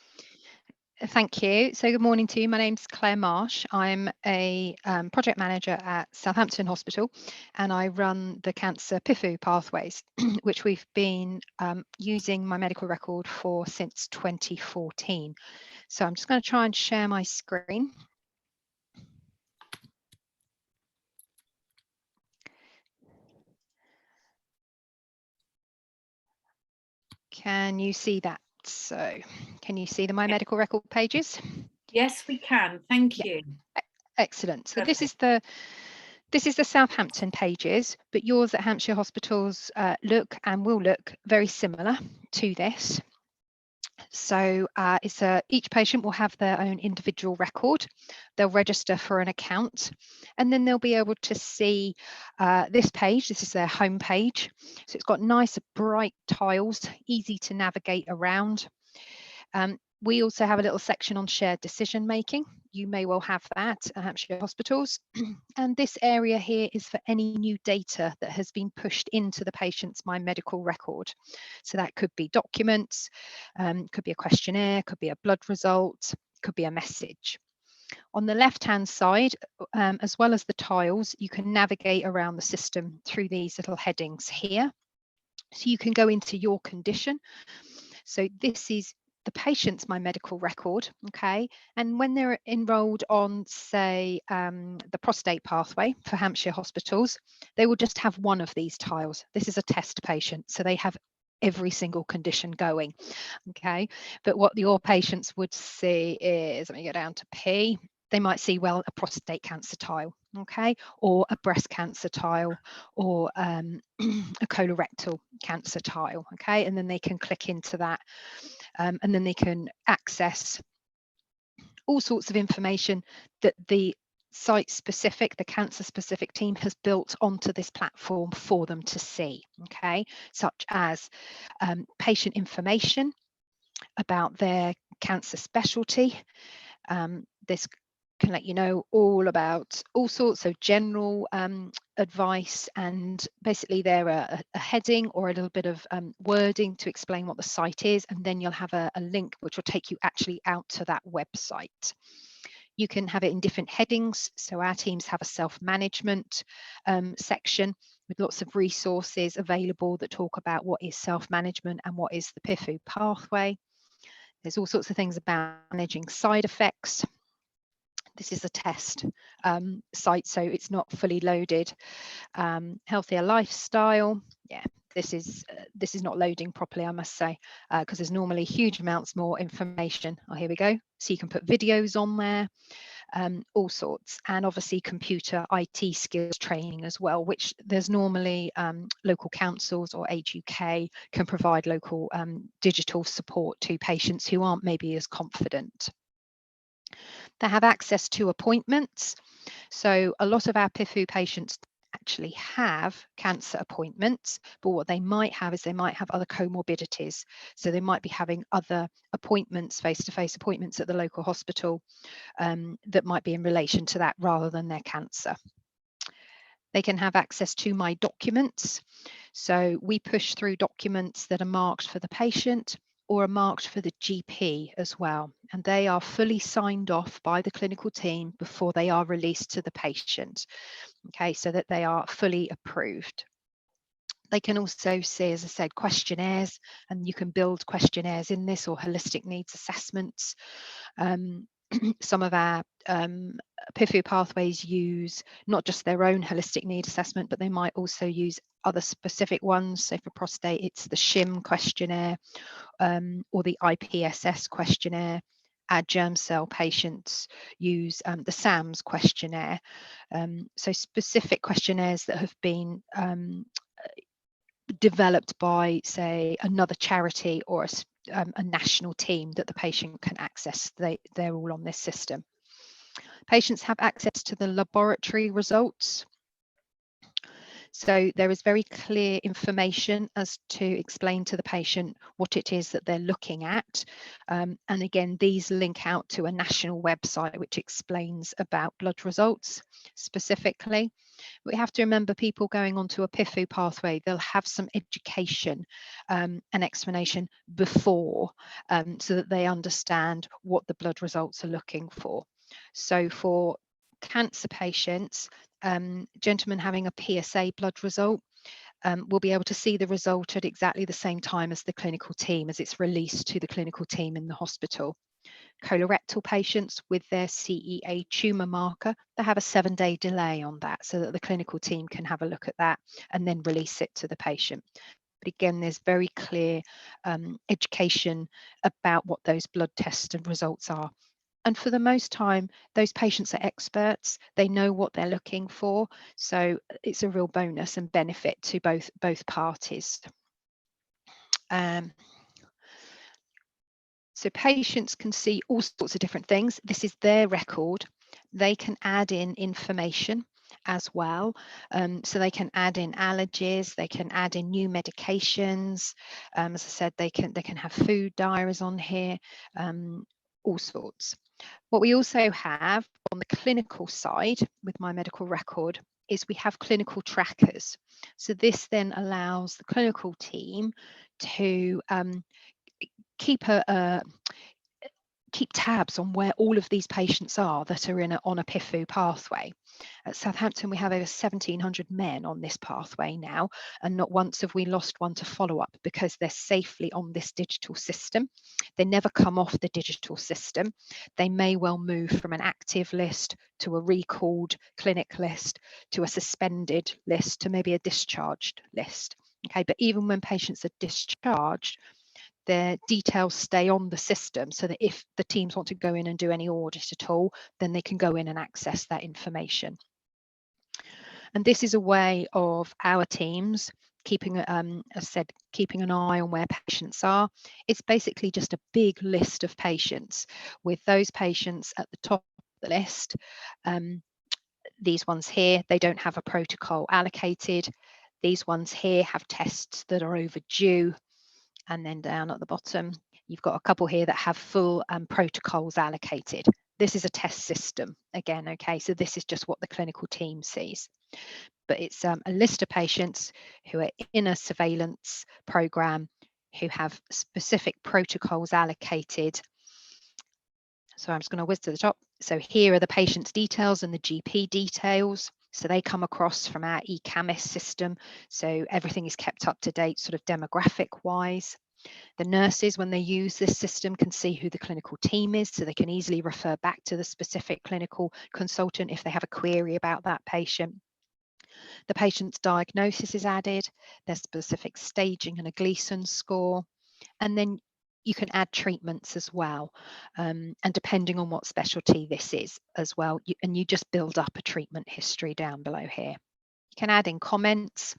Thank you. So good morning to you. My name's Claire Marsh. I'm a project manager at Southampton Hospital, and I run the cancer PIFU pathways, which we've been using My Medical Record for since 2014. So I'm just going to try and share my screen. Can you see that? So can you see the My Medical Record pages? Yes, we can. Thank you. Excellent. So Okay. this is the Southampton pages, but yours at Hampshire Hospitals look and will look very similar to this. So each patient will have their own individual record. They'll register for an account, and then they'll be able to see this page. This is their home page. So it's got nice bright tiles, easy to navigate around. We also have a little section on shared decision making. You may well have that at Hampshire Hospitals. And this area here is for any new data that has been pushed into the patient's My Medical Record. So that could be documents, could be a questionnaire, could be a blood result, could be a message. On the left-hand side, as well as the tiles, you can navigate around the system through these little headings here. So you can go into your condition. So this is the patient's My Medical Record, okay? And when they're enrolled on, say, the prostate pathway for Hampshire Hospitals, they will just have one of these tiles. This is a test patient, so they have every single condition going, okay? But what your patients would see is, let me go down to P, they might see, well, a prostate cancer tile, okay? Or a breast cancer tile, or a colorectal cancer tile, okay? And then they can click into that. And then they can access all sorts of information that the site-specific, the cancer-specific team has built onto this platform for them to see, okay? Such as patient information about their cancer specialty. This can let you know all about all sorts of general advice, and basically there a heading or a little bit of wording to explain what the site is, and then you'll have a link which will take you actually out to that website. You can have it in different headings. So our teams have a self-management section with lots of resources available that talk about what is self-management and what is the PIFU pathway. There's all sorts of things about managing side effects. This is a test site, so it's not fully loaded. Healthier lifestyle, yeah, this is not loading properly, I must say, because there's normally huge amounts more information. Oh, here we go. So you can put videos on there, all sorts, and obviously computer IT skills training as well, which there's normally local councils or Age UK can provide local digital support to patients who aren't maybe as confident. They have access to appointments. So a lot of our PIFU patients actually have cancer appointments, but what they might have is they might have other comorbidities. So they might be having other appointments, face-to-face appointments at the local hospital that might be in relation to that rather than their cancer. They can have access to My Documents. So we push through documents that are marked for the patient or are marked for the GP as well. And they are fully signed off by the clinical team before they are released to the patient. Okay, so that they are fully approved. They can also see, as I said, questionnaires, and you can build questionnaires in this, or holistic needs assessments. Some of our PIFU pathways use not just their own holistic need assessment, but they might also use other specific ones. So for prostate, it's the SHIM questionnaire or the IPSS questionnaire. Our germ cell patients use the SAMS questionnaire. So specific questionnaires that have been developed by, say, another charity or a national team that the patient can access. They're all on this system. Patients have access to the laboratory results. So there is very clear information as to explain to the patient what it is that they're looking at. And again, these link out to a national website which explains about blood results specifically. We have to remember, people going onto a PIFU pathway, they'll have some education and explanation before so that they understand what the blood results are looking for. So for cancer patients, gentlemen having a PSA blood result will be able to see the result at exactly the same time as the clinical team, as it's released to the clinical team in the hospital. Colorectal patients with their CEA tumour marker, they have a 7-day delay on that, so that the clinical team can have a look at that and then release it to the patient. But again, there's very clear education about what those blood tests and results are. And for the most time, those patients are experts. They know what they're looking for. So it's a real bonus and benefit to both parties. So patients can see all sorts of different things. This is their record. They can add in information as well. So they can add in allergies, they can add in new medications. As I said, they can have food diaries on here, all sorts. What we also have on the clinical side with My Medical Record is we have clinical trackers. So this then allows the clinical team to keep tabs on where all of these patients are that are on a PIFU pathway. At Southampton, we have over 1,700 men on this pathway now, and not once have we lost one to follow up because they're safely on this digital system. They never come off the digital system. They may well move from an active list to a recalled clinic list to a suspended list to maybe a discharged list. Okay, but even when patients are discharged, their details stay on the system so that if the teams want to go in and do any audit at all, then they can go in and access that information. And this is a way of our teams keeping, as I said, keeping an eye on where patients are. It's basically just a big list of patients with those patients at the top of the list. These ones here, they don't have a protocol allocated. These ones here have tests that are overdue. And then down at the bottom, you've got a couple here that have full protocols allocated. This is a test system again, okay, so this is just what the clinical team sees. But it's a list of patients who are in a surveillance program who have specific protocols allocated. So I'm just going to whiz to the top. So here are the patient's details and the GP details. So they come across from our eCamis system. So everything is kept up to date, sort of demographic wise. The nurses, when they use this system, can see who the clinical team is, so they can easily refer back to the specific clinical consultant if they have a query about that patient. The patient's diagnosis is added, their specific staging and a Gleason score, and then you can add treatments as well, and depending on what specialty this is as well, you just build up a treatment history down below here. You can add in comments,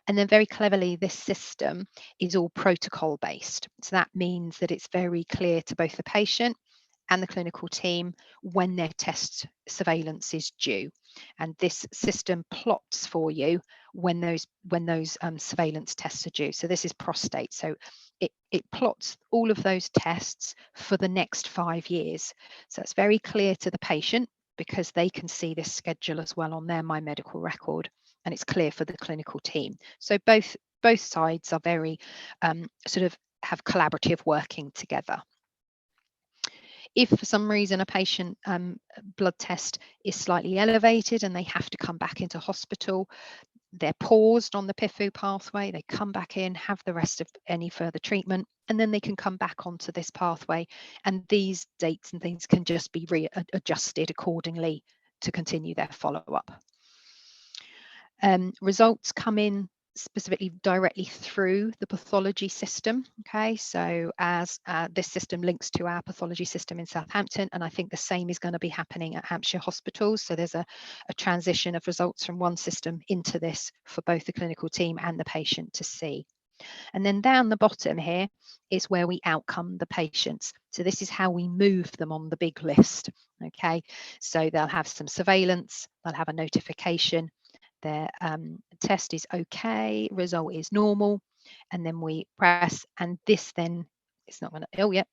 and then very cleverly, this system is all protocol based. So that means that it's very clear to both the patient and the clinical team when their test surveillance is due. And this system plots for you when those surveillance tests are due. So this is prostate. So it plots all of those tests for the next 5 years. So it's very clear to the patient because they can see this schedule as well on their My Medical Record, and it's clear for the clinical team. So both sides are very sort of have collaborative working together. If for some reason a patient blood test is slightly elevated and they have to come back into hospital, they're paused on the PIFU pathway, they come back in, have the rest of any further treatment, and then they can come back onto this pathway, and these dates and things can just be readjusted accordingly to continue their follow-up. Results come in specifically directly through the pathology system. Okay, so as this system links to our pathology system in Southampton, and I think the same is going to be happening at Hampshire hospitals. So there's a transition of results from one system into this for both the clinical team and the patient to see. And then down the bottom here is where we outcome the patients. So this is how we move them on the big list. Okay, so they'll have some surveillance, they'll have a notification, their test is okay, result is normal, and then we press, and this then, it's not going to,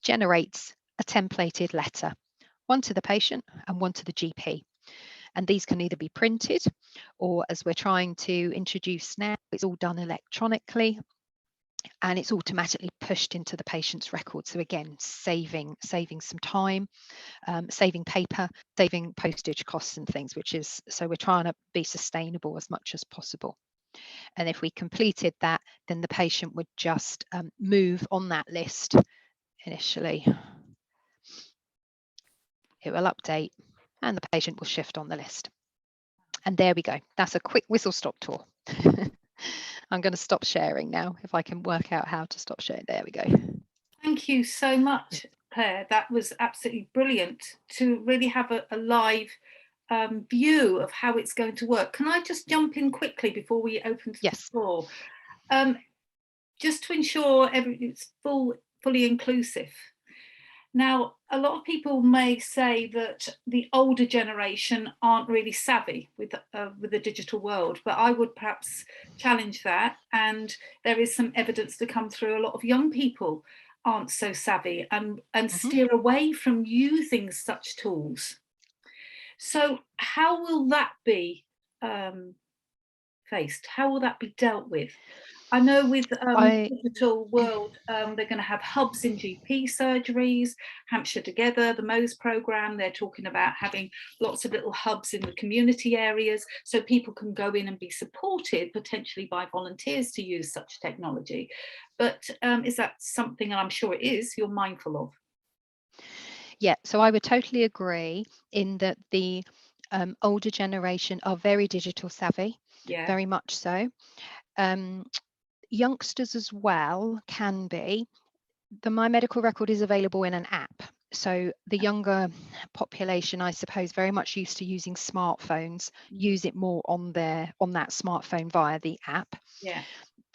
generates a templated letter, one to the patient and one to the GP. And these can either be printed, or as we're trying to introduce now, it's all done electronically, and it's automatically pushed into the patient's record. So again, saving some time, saving paper, saving postage costs and things, which is, so we're trying to be sustainable as much as possible. And if we completed that, then the patient would just move on that list initially. It will update and the patient will shift on the list. And there we go. That's a quick whistle-stop tour. I'm going to stop sharing now, if I can work out how to stop sharing. There we go. Thank you so much, Claire. That was absolutely brilliant to really have a live view of how it's going to work. Can I just jump in quickly before we open to the floor? Just to ensure it's fully inclusive. Now, a lot of people may say that the older generation aren't really savvy with the digital world, but I would perhaps challenge that. And there is some evidence to come through. A lot of young people aren't so savvy and steer away from using such tools. So how will that be faced? How will that be dealt with? I know with digital world, they're going to have hubs in GP surgeries, Hampshire Together, the MOSE programme, they're talking about having lots of little hubs in the community areas so people can go in and be supported potentially by volunteers to use such technology. But is that something, and I'm sure it is, you're mindful of? Yeah, so I would totally agree in that the older generation are very digital savvy, very much so. Youngsters as well can be. The My Medical Record is available in an app. So the younger population, I suppose, very much used to using smartphones, use it more on that smartphone via the app. Yeah.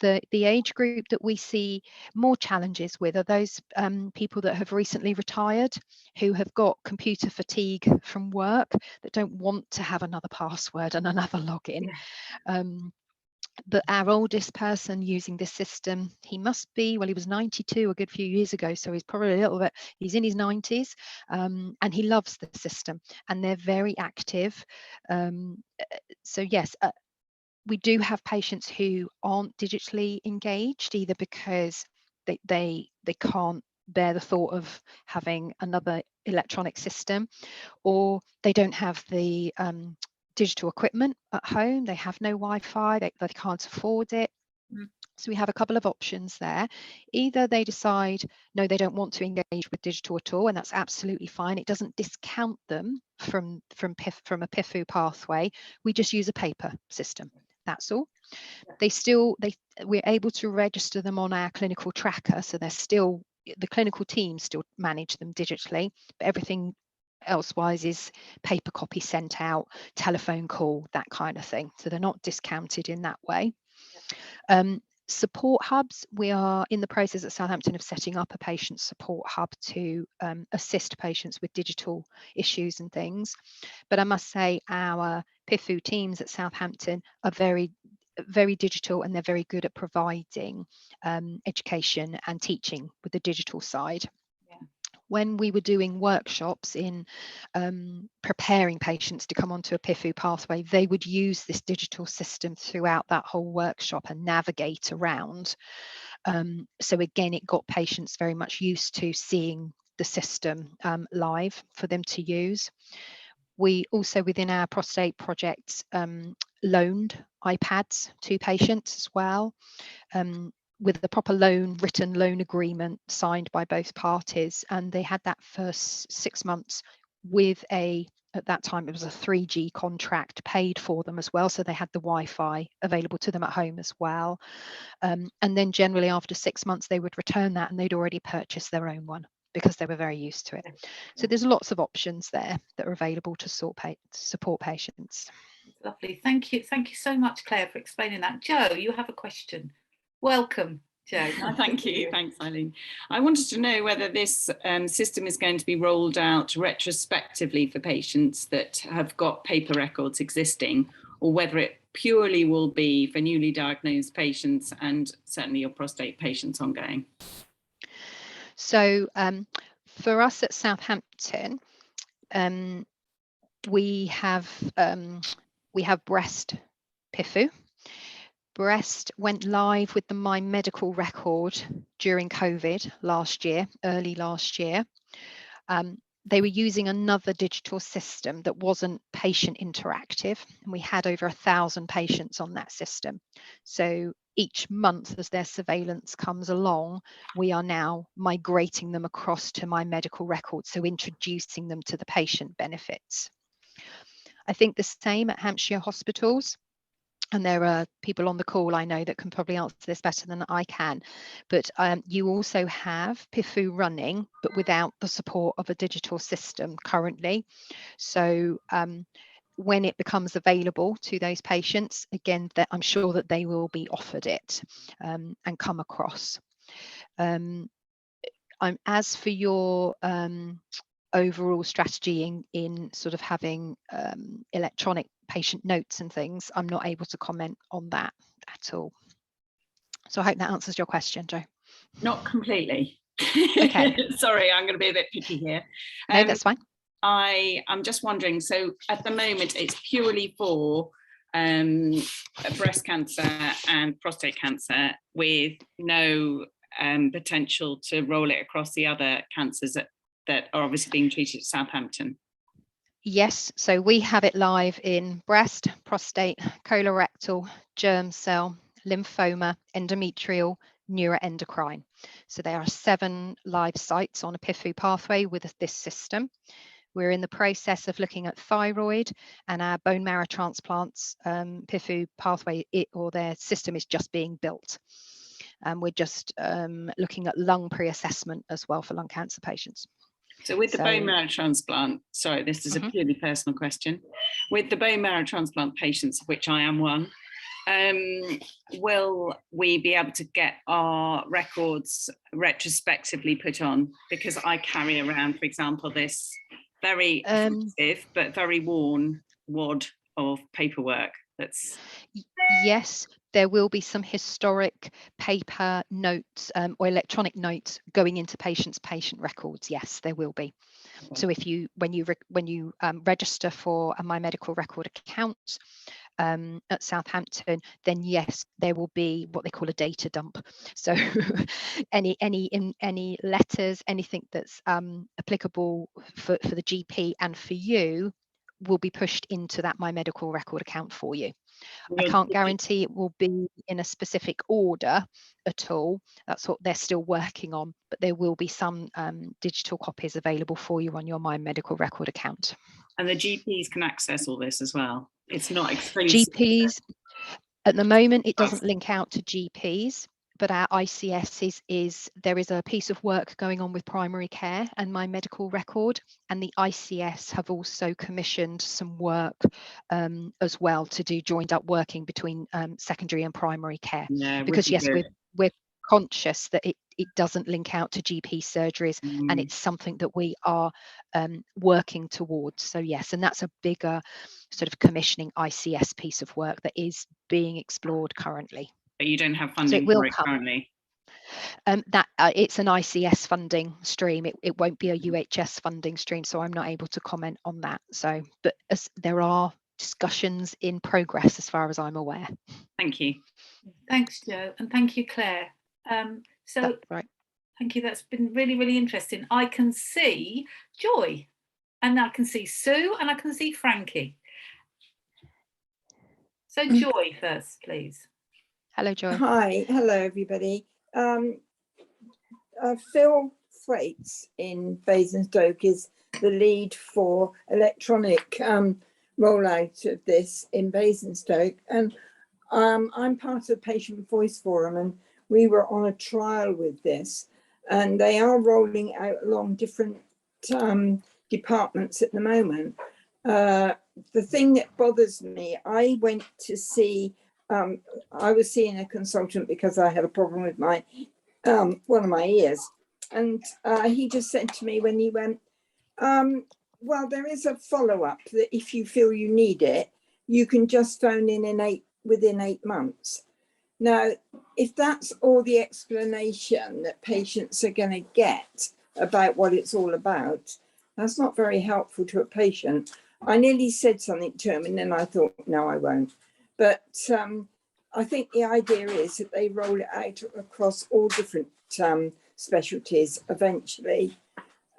The age group that we see more challenges with are those people that have recently retired, who have got computer fatigue from work, that don't want to have another password and another login. But our oldest person using this system, he must be, well, he was 92 a good few years ago, so he's probably a little bit, he's in his 90s, and he loves the system, and they're very active. So yes, we do have patients who aren't digitally engaged, either because they can't bear the thought of having another electronic system, or they don't have the digital equipment at home, they have no Wi-Fi, they can't afford it. So we have a couple of options there. Either they decide, no, they don't want to engage with digital at all, and that's absolutely fine. It doesn't discount them from a PIFU pathway. We just use a paper system. That's all. We're able to register them on our clinical tracker, so they're still, the clinical team still manage them digitally, but everything elsewise is paper copy sent out, telephone call, that kind of thing. So they're not discounted in that way. Support hubs, we are in the process at Southampton of setting up a patient support hub to assist patients with digital issues and things. But I must say our PIFU teams at Southampton are very digital, and they're very good at providing education and teaching with the digital side. When we were doing workshops in preparing patients to come onto a PIFU pathway, they would use this digital system throughout that whole workshop and navigate around. So again, it got patients very much used to seeing the system live for them to use. We also, within our prostate project, loaned iPads to patients as well, with the proper written loan agreement signed by both parties. And they had that first 6 months with at that time, it was a 3G contract paid for them as well. So they had the Wi-Fi available to them at home as well. And then generally after 6 months, they would return that, and they'd already purchased their own one because they were very used to it. So there's lots of options there that are available to support patients. Lovely. Thank you. Thank you so much, Claire, for explaining that. Jo, you have a question. Welcome, Jo. Thank you. Thanks, Eileen. I wanted to know whether this system is going to be rolled out retrospectively for patients that have got paper records existing, or whether it purely will be for newly diagnosed patients and certainly your prostate patients ongoing. So for us at Southampton, we have breast PIFU. Breast went live with the My Medical Record during COVID early last year. They were using another digital system that wasn't patient interactive, and we had over 1,000 patients on that system. So each month, as their surveillance comes along, we are now migrating them across to My Medical Record, so introducing them to the patient benefits. I think the same at Hampshire hospitals. And there are people on the call I know that can probably answer this better than I can. But you also have PIFU running, but without the support of a digital system currently. So when it becomes available to those patients, again, that I'm sure that they will be offered it and come across. As for your overall strategy in sort of having electronic patient notes and things, I'm not able to comment on that at all. So I hope that answers your question, Jo. Not completely. Okay. Sorry, I'm going to be a bit picky here. No, that's fine. I'm just wondering, so at the moment it's purely for breast cancer and prostate cancer, with no potential to roll it across the other cancers that are obviously being treated at Southampton? Yes, so we have it live in breast, prostate, colorectal, germ cell, lymphoma, endometrial, neuroendocrine. So there are 7 live sites on a PIFU pathway with this system. We're in the process of looking at thyroid, and our bone marrow transplants PIFU pathway, or their system, is just being built. And we're just looking at lung pre-assessment as well for lung cancer patients. So with the bone marrow transplant, sorry, this is a purely personal question. With the bone marrow transplant patients, of which I am one, will we be able to get our records retrospectively put on? Because I carry around, for example, this very effective but very worn wad of paperwork that's... Yes, there will be some historic paper notes or electronic notes going into patient records. Yes, there will be. Okay. So if you, when you register for a My Medical Record account at Southampton, then yes, there will be what they call a data dump. So any letters, anything that's applicable for the GP and for you will be pushed into that My Medical Record account for you. I can't guarantee it will be in a specific order at all. That's what they're still working on, but there will be some digital copies available for you on your My Medical Record account. And the GPs can access all this as well. It's not exclusive. GPs, at the moment, it doesn't link out to GPs, but our ICS there is a piece of work going on with primary care and My Medical Record, and the ICS have also commissioned some work as well to do joined up working between secondary and primary care. Yeah, because yes, we're conscious that it doesn't link out to GP surgeries, and it's something that we are working towards. So yes, and that's a bigger sort of commissioning ICS piece of work that is being explored currently. But you don't have funding for it currently? It's an ICS funding stream. It won't be a UHS funding stream, so I'm not able to comment on that. So, but there are discussions in progress as far as I'm aware. Thank you. Thanks, Jo, and thank you, Claire. Right. Thank you. That's been really, really interesting. I can see Joy, and I can see Sue, and I can see Frankie. So Joy first, please. Hello, Joy. Hi, hello everybody. Phil Thwaites in Basingstoke is the lead for electronic rollout of this in Basingstoke, and I'm part of the Patient Voice Forum, and we were on a trial with this, and they are rolling out along different departments at the moment. The thing that bothers me, I went to see, I was seeing a consultant because I had a problem with my one of my ears, and he just said to me when he went, well, there is a follow-up that if you feel you need it, you can just phone in within 8 months. Now, if that's all the explanation that patients are going to get about what it's all about, that's not very helpful to a patient. I nearly said something to him and then I thought, no, I won't. But I think the idea is that they roll it out across all different specialties eventually.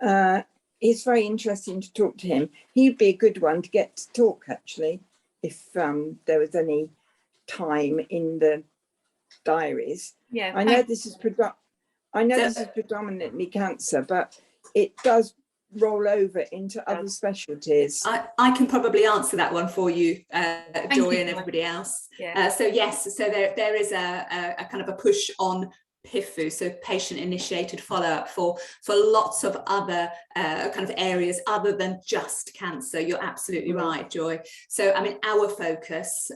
It's very interesting to talk to him. He'd be a good one to get to talk, actually, if there was any time in the diaries. Yeah, I know this is predominantly cancer, but it does roll over into other specialties? I can probably answer that one for you, Joy, and everybody else. Yeah. So yes, so there is a kind of a push on PIFU, so patient initiated follow-up for lots of other kind of areas other than just cancer. You're absolutely right, Joy. So I mean, our focus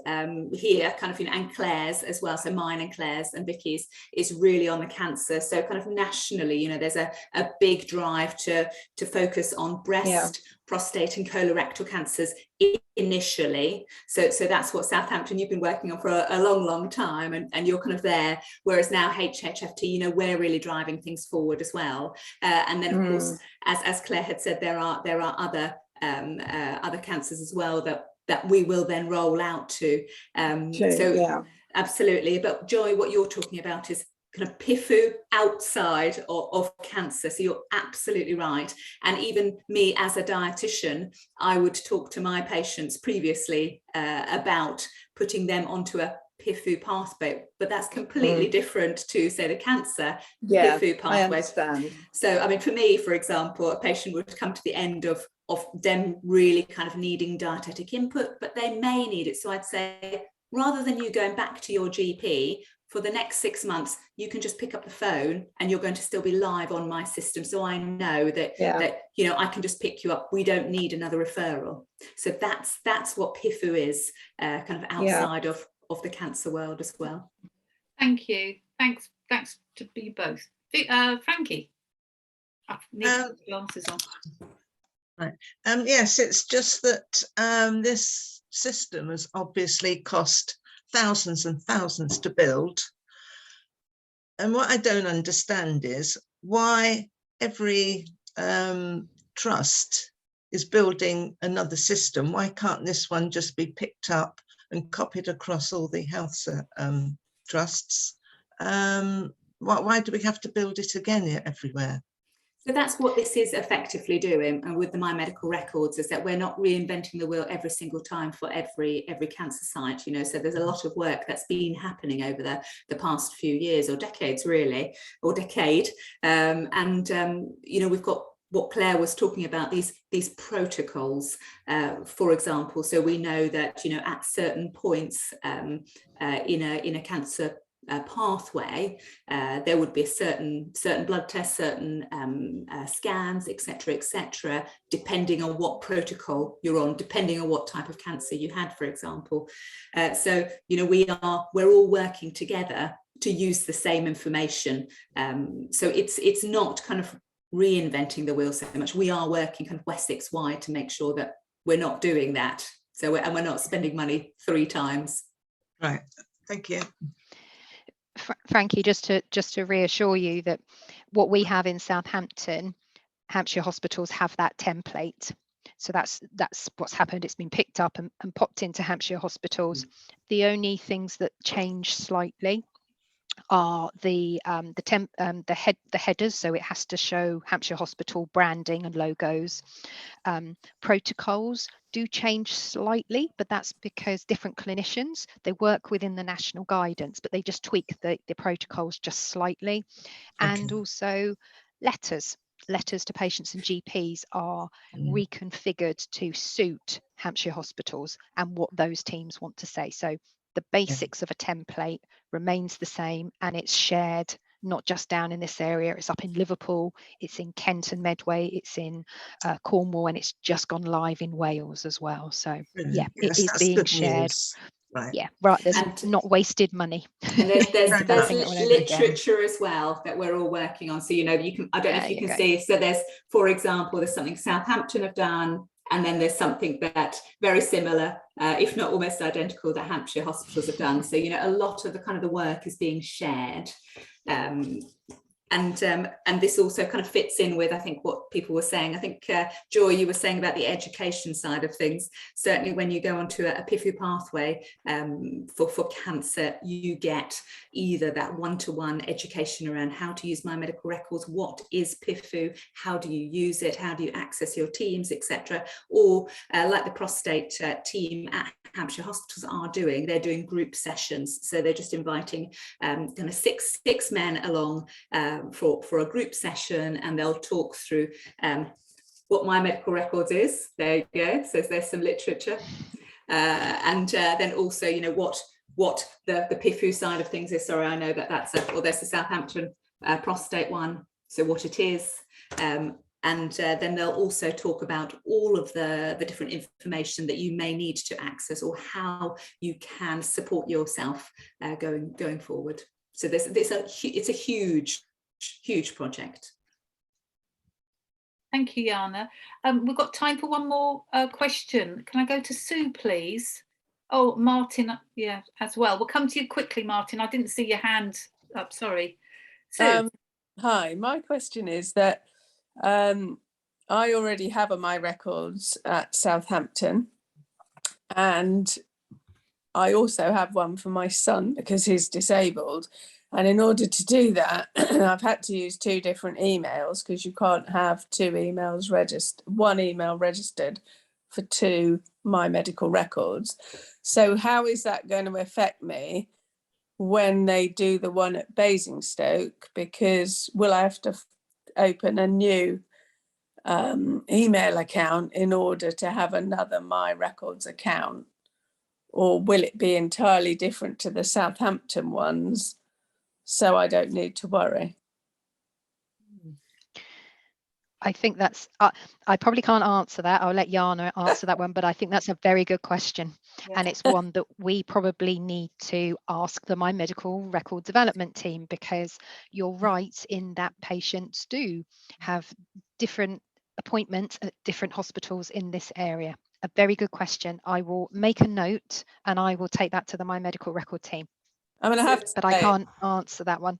here, kind of, and Claire's as well, so mine and Claire's and Vicky's, is really on the cancer. So kind of nationally, there's a big drive to focus on breast, prostate and colorectal cancers initially. So that's what Southampton, you've been working on for a long time, and you're kind of there, whereas now HHFT, we're really driving things forward as well. And then of course, as Claire had said, there are other cancers as well that we will then roll out to. Absolutely. But Joy, what you're talking about is kind of PIFU outside of cancer. So you're absolutely right. And even me as a dietitian, I would talk to my patients previously about putting them onto a PIFU pathway, but that's completely different to, say, the cancer PIFU pathway. I understand. So, I mean, for me, for example, a patient would come to the end of them really kind of needing dietetic input, but they may need it. So I'd say, rather than you going back to your GP, for the next 6 months, you can just pick up the phone and you're going to still be live on my system. So I know that, I can just pick you up. We don't need another referral. So that's what PIFU is, kind of outside of the cancer world as well. Thank you. Thanks to you both. Frankie, I need to put glasses on. Right. Yes, it's just that this system has obviously cost thousands and thousands to build. And what I don't understand is why every trust is building another system. Why can't this one just be picked up and copied across all the health trusts? Why do we have to build it again everywhere? So that's what this is effectively doing, and with the My Medical Records, is that we're not reinventing the wheel every single time for every cancer site. So there's a lot of work that's been happening over the past few years or decades, really, or decade. We've got what Claire was talking about, these protocols, for example. So we know that at certain points in a cancer pathway, there would be a certain blood tests, certain scans, etc., depending on what protocol you're on, depending on what type of cancer you had, for example. So we're all working together to use the same information. So it's not kind of reinventing the wheel so much. We are working kind of Wessex wide to make sure that we're not doing that. So we're not spending money 3 times. Right. Thank you. Frankie, just to reassure you that what we have in Southampton, Hampshire hospitals have that template. So that's what's happened. It's been picked up and popped into Hampshire hospitals. The only things that change slightly are the headers. So it has to show Hampshire Hospital branding and logos. Protocols do change slightly, but that's because different clinicians, they work within the national guidance, but they just tweak the protocols just slightly. And also letters to patients and GPs are reconfigured to suit Hampshire hospitals and what those teams want to say. So the basics of a template remains the same, and it's shared not just down in this area. It's up in Liverpool, it's in Kent and Medway, it's in Cornwall, and it's just gone live in Wales as well. So it is being shared. Right. Yeah, right. There's not wasted money. And there's literature as well that we're all working on. So you can, I don't know if you can see. So there's, for example, there's something Southampton have done, and then there's something that very similar, if not almost identical, that Hampshire hospitals have done. So a lot of the kind of the work is being shared. And this also kind of fits in with, I think, what people were saying. I think, Joy, you were saying about the education side of things. Certainly when you go onto a PIFU pathway for cancer, you get either that one-to-one education around how to use My Medical Records, what is PIFU, how do you use it, how do you access your teams, etc. Or like the prostate team at Hampshire hospitals are doing, they're doing group sessions. So they're just inviting kind of six men along for a group session, and they'll talk through what My Medical Records is. There you go. So there's some literature. And then also, you know, what the PIFU side of things is. Sorry, I know that's there's the Southampton prostate one. So what it is. And then they'll also talk about all of the different information that you may need to access or how you can support yourself going forward. So it's a huge project. Thank you, Jana. We've got time for one more question. Can I go to Sue, please? Oh, Martin, yeah, as well. We'll come to you quickly, Martin. I didn't see your hand up, sorry. Sue. Hi, my question is that I already have a My Records at Southampton, and I also have one for my son because he's disabled. And in order to do that, I've had to use 2 different emails because you can't have 2 emails registered, 1 email registered for 2 My Medical Records. So how is that going to affect me when they do the one at Basingstoke? Because will I have to open a new email account in order to have another My Records account? Or will it be entirely different to the Southampton ones? So I don't need to worry. I think that's, I probably can't answer that. I'll let Jana answer that one, but I think that's a very good question. Yeah. And it's one that we probably need to ask the My Medical Record Development team, because you're right in that patients do have different appointments at different hospitals in this area. A very good question. I will make a note and I will take that to the My Medical Record team. I'm going to have to but I can't answer that one.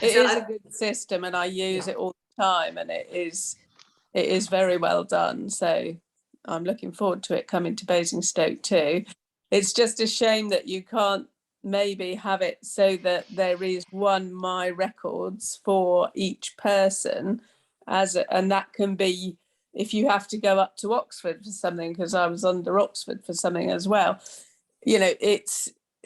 It is a good system and I use it all the time, and it is very well done. So I'm looking forward to it coming to Basingstoke too. It's just a shame that you can't maybe have it so that there is one My Records for each person, and that can be if you have to go up to Oxford for something, because I was under Oxford for something as well. You know, it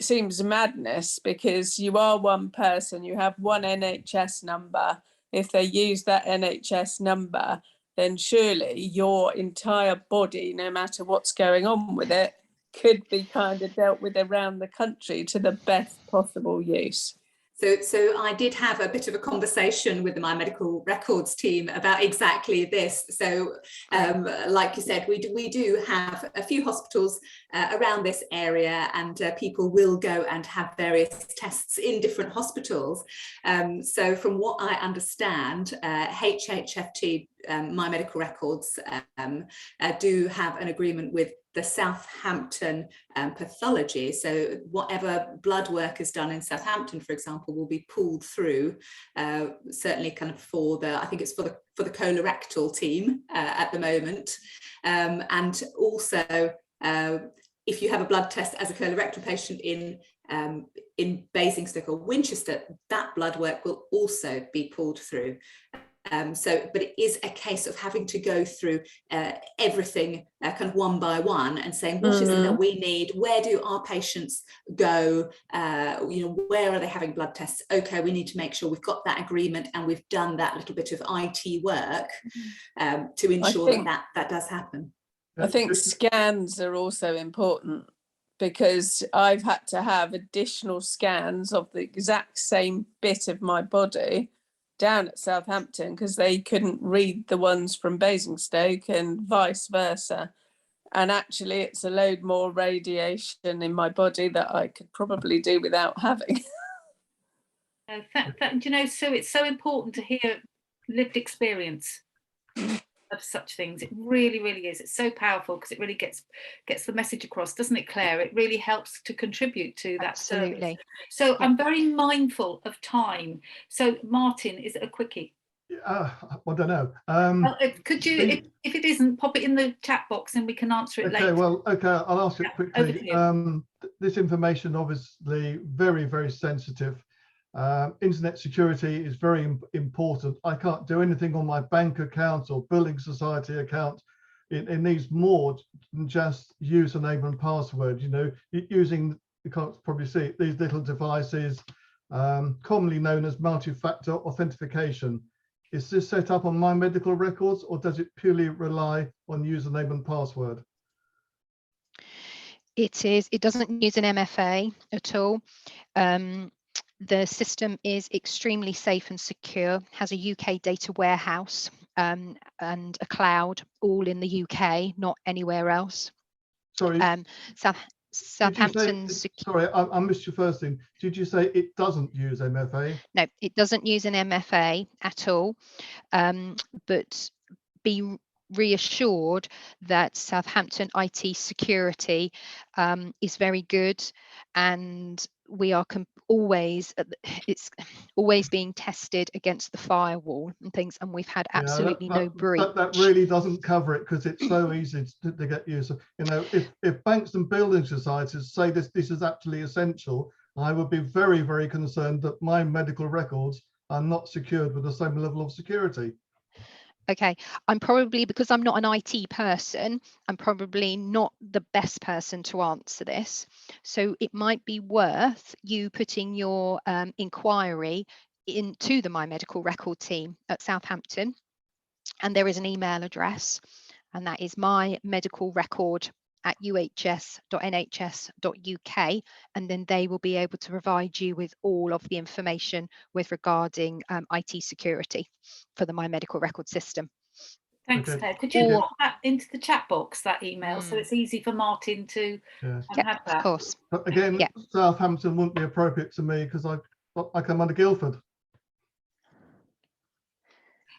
seems madness because you are one person, you have one NHS number. If they use that NHS number, then surely your entire body, no matter what's going on with it, could be kind of dealt with around the country to the best possible use. So I did have a bit of a conversation with the My Medical Records team about exactly this. So like you said, we do have a few hospitals around this area, and people will go and have various tests in different hospitals. So from what I understand, HHFT, My Medical Records, do have an agreement with the Southampton pathology. So whatever blood work is done in Southampton, for example, will be pulled through, certainly kind of for the, I think it's for the colorectal team at the moment. And also, if you have a blood test as a colorectal patient in Basingstoke or Winchester, that blood work will also be pulled through. But it is a case of having to go through everything kind of one by one and saying, what is it that we need? Where do our patients go? You know, where are they having blood tests? Okay, we need to make sure we've got that agreement and we've done that little bit of IT work to ensure that does happen. I think scans are also important, because I've had to have additional scans of the exact same bit of my body down at Southampton because they couldn't read the ones from Basingstoke and vice versa. And actually it's a load more radiation in my body that I could probably do without having. You know, so it's so important to hear lived experience of such things. It really, really is. It's so powerful because it really gets the message across, doesn't it, Claire? It really helps to contribute to that. Absolutely. Service. So yeah. I'm very mindful of time. So Martin, is it a quickie? I don't know. Well, could you, if it isn't, pop it in the chat box and we can answer it later. Okay, I'll ask it quickly. This information obviously very, very sensitive. Internet security is very important. I can't do anything on my bank account or building society account. It needs more than just username and password. You know, using, you can't probably see it, these little devices, commonly known as multi-factor authentication. is this set up on My Medical Records, or does it purely rely on username and password? It doesn't use an MFA at all. The system is extremely safe and secure, has a UK data warehouse and a cloud, all in the UK, not anywhere else. Sorry, Southampton. Sorry, I missed your first thing. Did you say it doesn't use MFA? No, it doesn't use an MFA at all, but be reassured that Southampton IT security is very good, and we are it's always being tested against the firewall and things, and we've had absolutely no breach. That really doesn't cover it, because it's so easy to get used to. You know, if banks and building societies say this is absolutely essential, I would be very, very concerned that my medical records are not secured with the same level of security. Okay, I'm probably, because I'm not an IT person, I'm probably not the best person to answer this. So it might be worth you putting your inquiry into the My Medical Record team at Southampton. And there is an email address, and that is mymedicalrecord@uhs.nhs.uk, and then they will be able to provide you with all of the information with regarding IT security for the My Medical Record system. Thanks, Claire. Could you put that into the chat box, that email, so it's easy for Martin to have that? Of course. But again, Southampton wouldn't be appropriate to me, because I come under Guildford.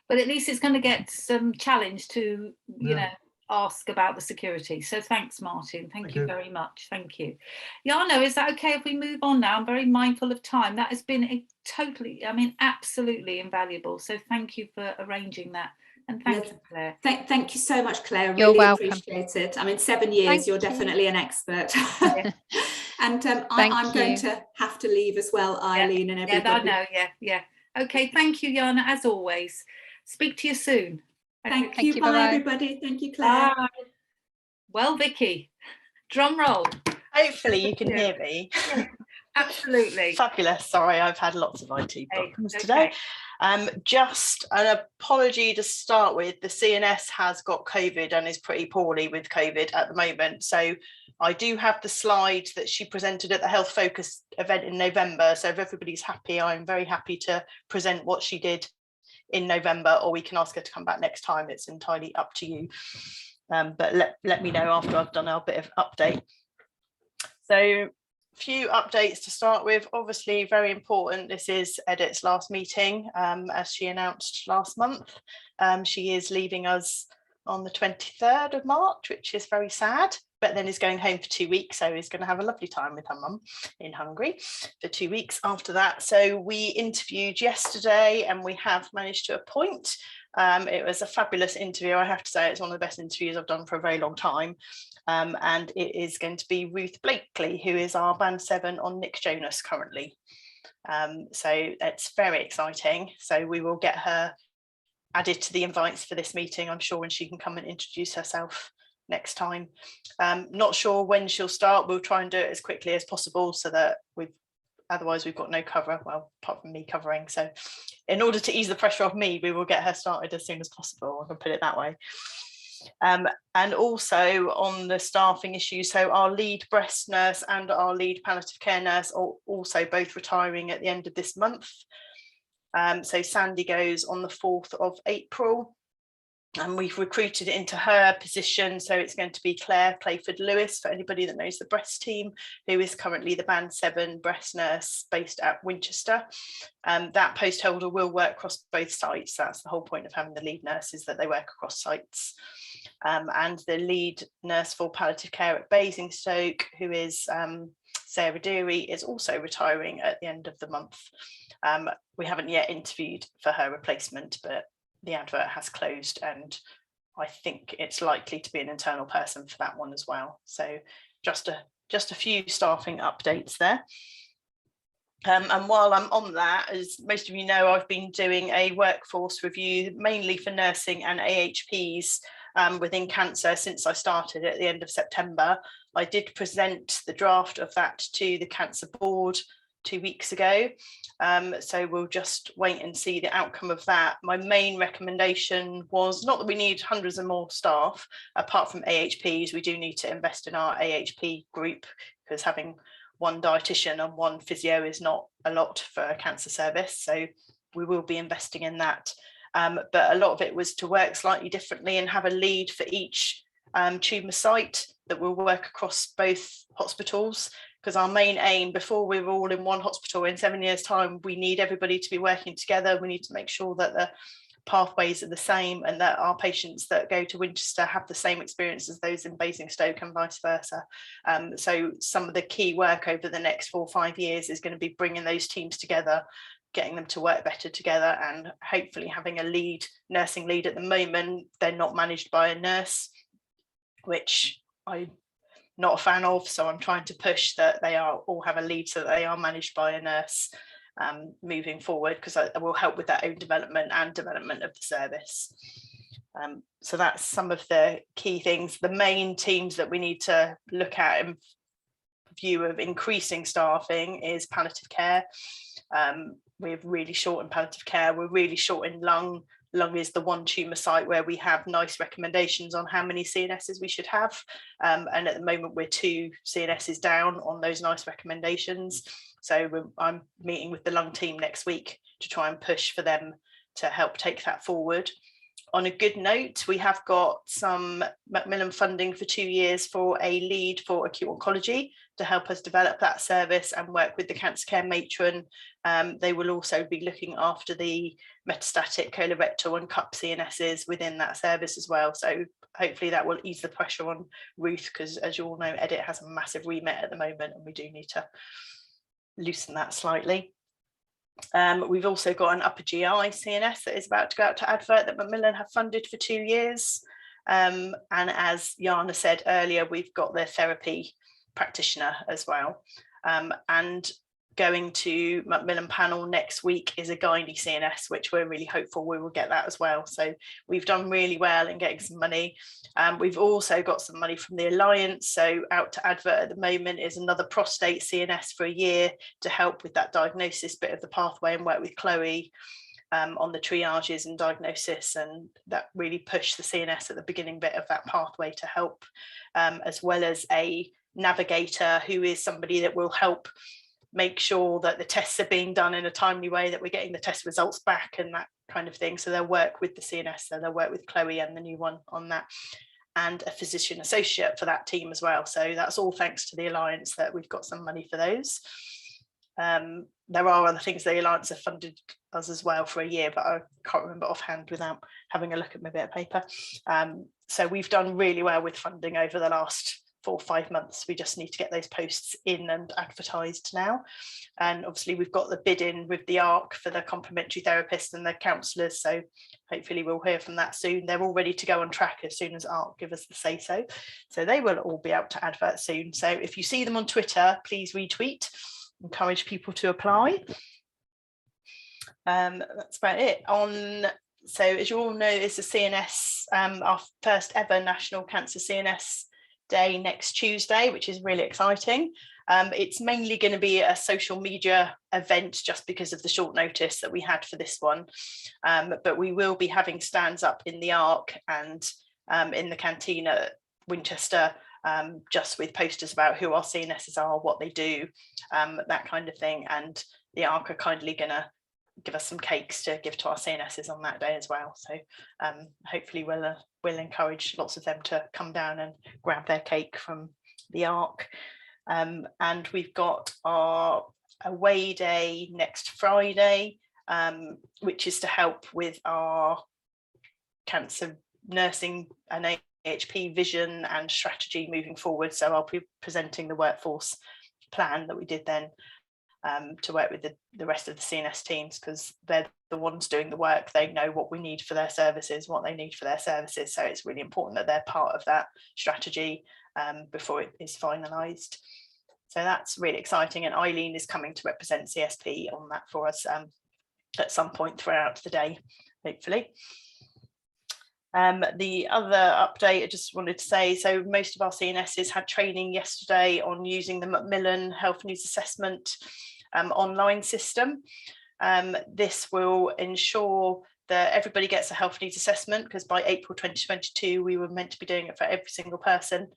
But at least it's going to get some challenge to, you know, ask about the security. So thanks, Martin. Thank you very much. Thank you. Jana, is that okay if we move on now? I'm very mindful of time. That has been absolutely invaluable. So thank you for arranging that. And thank you, Claire. Thank you so much, Claire. You're really welcome. Appreciate it. I mean, 7 years, you're definitely an expert. And I'm going to have to leave as well, Eileen and everybody. Yeah, I know. Okay, thank you, Jana, as always. Speak to you soon. Thank you. Bye, everybody. Thank you, Claire. Bye. Well, Vicky, drum roll. Hopefully you can hear me. Absolutely. Fabulous. Sorry, I've had lots of IT problems today. Just an apology to start with. The CNS has got COVID and is pretty poorly with COVID at the moment. So I do have the slide that she presented at the Health Focus event in November. So if everybody's happy, I'm very happy to present what she did in November, or we can ask her to come back next time. It's entirely up to you. But let me know after I've done our bit of update. So few updates to start with. Obviously very important, this is Edith's last meeting, as she announced last month. She is leaving us on the 23rd of March, which is very sad, but then is going home for 2 weeks, so is going to have a lovely time with her mum in Hungary for 2 weeks after that. So we interviewed yesterday and we have managed to appoint. It was a fabulous interview, I have to say. It's one of the best interviews I've done for a very long time. And it is going to be Ruth Blakely, who is our Band 7 on Nick Jonas currently. So it's very exciting. So we will get her added to the invites for this meeting, I'm sure, when she can come and introduce herself next time. Not sure when she'll start. We'll try and do it as quickly as possible so that otherwise we've got no cover, well, apart from me covering. So in order to ease the pressure off me, we will get her started as soon as possible, I can put it that way. And also on the staffing issue, so our lead breast nurse and our lead palliative care nurse are also both retiring at the end of this month. So Sandy goes on the 4th of April. And we've recruited into her position. So it's going to be Claire Clayford-Lewis, for anybody that knows the breast team, who is currently the Band 7 breast nurse based at Winchester. That post holder will work across both sites. That's the whole point of having the lead nurse, is that they work across sites. And the lead nurse for palliative care at Basingstoke, who is Sarah Deary, is also retiring at the end of the month. We haven't yet interviewed for her replacement, but the advert has closed and I think it's likely to be an internal person for that one as well. So just a few staffing updates there. And while I'm on that, as most of you know, I've been doing a workforce review mainly for nursing and AHPs within cancer since I started at the end of September. I did present the draft of that to the Cancer Board 2 weeks ago. So we'll just wait and see the outcome of that. My main recommendation was not that we need hundreds of more staff, apart from AHPs. We do need to invest in our AHP group, because having one dietitian and one physio is not a lot for a cancer service. So we will be investing in that. But a lot of it was to work slightly differently and have a lead for each tumour site that will work across both hospitals, because our main aim, before we're all in one hospital in 7 years' time, we need everybody to be working together. We need to make sure that the pathways are the same, and that our patients that go to Winchester have the same experience as those in Basingstoke and vice versa. So some of the key work over the next 4 or 5 years is going to be bringing those teams together, getting them to work better together, and hopefully having a lead, nursing lead. At the moment, they're not managed by a nurse, which I'm not a fan of. So I'm trying to push that they all have a lead, so that they are managed by a nurse moving forward, because it will help with their own development and development of the service. So that's some of the key things. The main teams that we need to look at in view of increasing staffing is palliative care. We're really short in palliative care. We're really short in lung. Lung is the one tumour site where we have nice recommendations on how many CNSs we should have. And at the moment, we're 2 CNSs down on those nice recommendations. So I'm meeting with the lung team next week to try and push for them to help take that forward. On a good note, we have got some Macmillan funding for 2 years for a lead for acute oncology to help us develop that service and work with the cancer care matron. They will also be looking after the metastatic colorectal and cup CNSs within that service as well. So hopefully that will ease the pressure on Ruth, because as you all know, Edit has a massive remit at the moment, and we do need to loosen that slightly. We've also got an upper GI CNS that is about to go out to advert that Macmillan have funded for 2 years. And as Jana said earlier, we've got the therapy practitioner as well. And going to Macmillan panel next week is a gynae CNS, which we're really hopeful we will get that as well. So we've done really well in getting some money. We've also got some money from the Alliance. So out to advert at the moment is another prostate CNS for a year to help with that diagnosis bit of the pathway, and work with Chloe on the triages and diagnosis, and that really push the CNS at the beginning bit of that pathway to help, as well as a navigator who is somebody that will help make sure that the tests are being done in a timely way, that we're getting the test results back and that kind of thing. So they'll work with the CNS, so they'll work with Chloe and the new one on that, and a physician associate for that team as well. So that's all thanks to the Alliance that we've got some money for those. There are other things the Alliance have funded us as well for a year, but I can't remember offhand without having a look at my bit of paper. So we've done really well with funding over the last 4 or 5 months. We just need to get those posts in and advertised now. And obviously we've got the bid in with the ARC for the complementary therapists and the counsellors, so hopefully we'll hear from that soon. They're all ready to go on track as soon as ARC give us the say so. So they will all be out to advert soon. So if you see them on Twitter, please retweet, encourage people to apply. That's about it. So as you all know, it's a CNS, our first ever National Cancer CNS Day next Tuesday, which is really exciting. It's mainly going to be a social media event just because of the short notice that we had for this one, but we will be having stands up in the ARC and in the canteen at Winchester, just with posters about who our CNSs are, what they do, that kind of thing. And the ARC are kindly going to give us some cakes to give to our CNSs on that day as well. So hopefully we'll encourage lots of them to come down and grab their cake from the ARC. And we've got our away day next Friday, which is to help with our cancer nursing and AHP vision and strategy moving forward. So I'll be presenting the workforce plan that we did then, to work with the rest of the CNS teams, because they're the ones doing the work. They know what we need for their services, what they need for their services. So it's really important that they're part of that strategy before it is finalised. So that's really exciting. And Eileen is coming to represent CSP on that for us at some point throughout the day, hopefully. The other update I just wanted to say, so most of our CNSs had training yesterday on using the Macmillan Health News Assessment. online system. This will ensure that everybody gets a health needs assessment, because by April 2022 we were meant to be doing it for every single person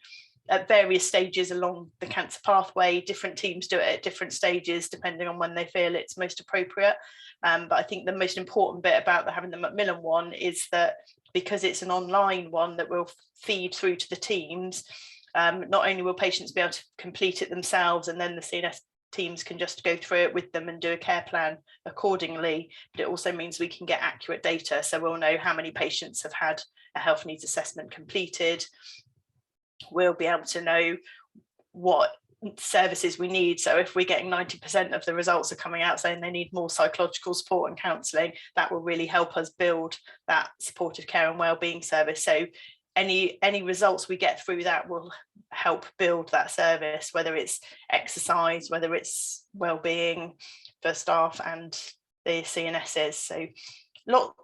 at various stages along the cancer pathway. Different teams do it at different stages depending on when they feel it's most appropriate. But I think the most important bit about having the Macmillan one is that because it's an online one that will feed through to the teams, not only will patients be able to complete it themselves and then the CNS teams can just go through it with them and do a care plan accordingly, but it also means we can get accurate data. So we'll know how many patients have had a health needs assessment completed. We'll be able to know what services we need. So if we're getting 90% of the results are coming out saying they need more psychological support and counselling, that will really help us build that supportive care and wellbeing service. So any results we get through that will help build that service, whether it's exercise, whether it's wellbeing for staff and the CNSs. So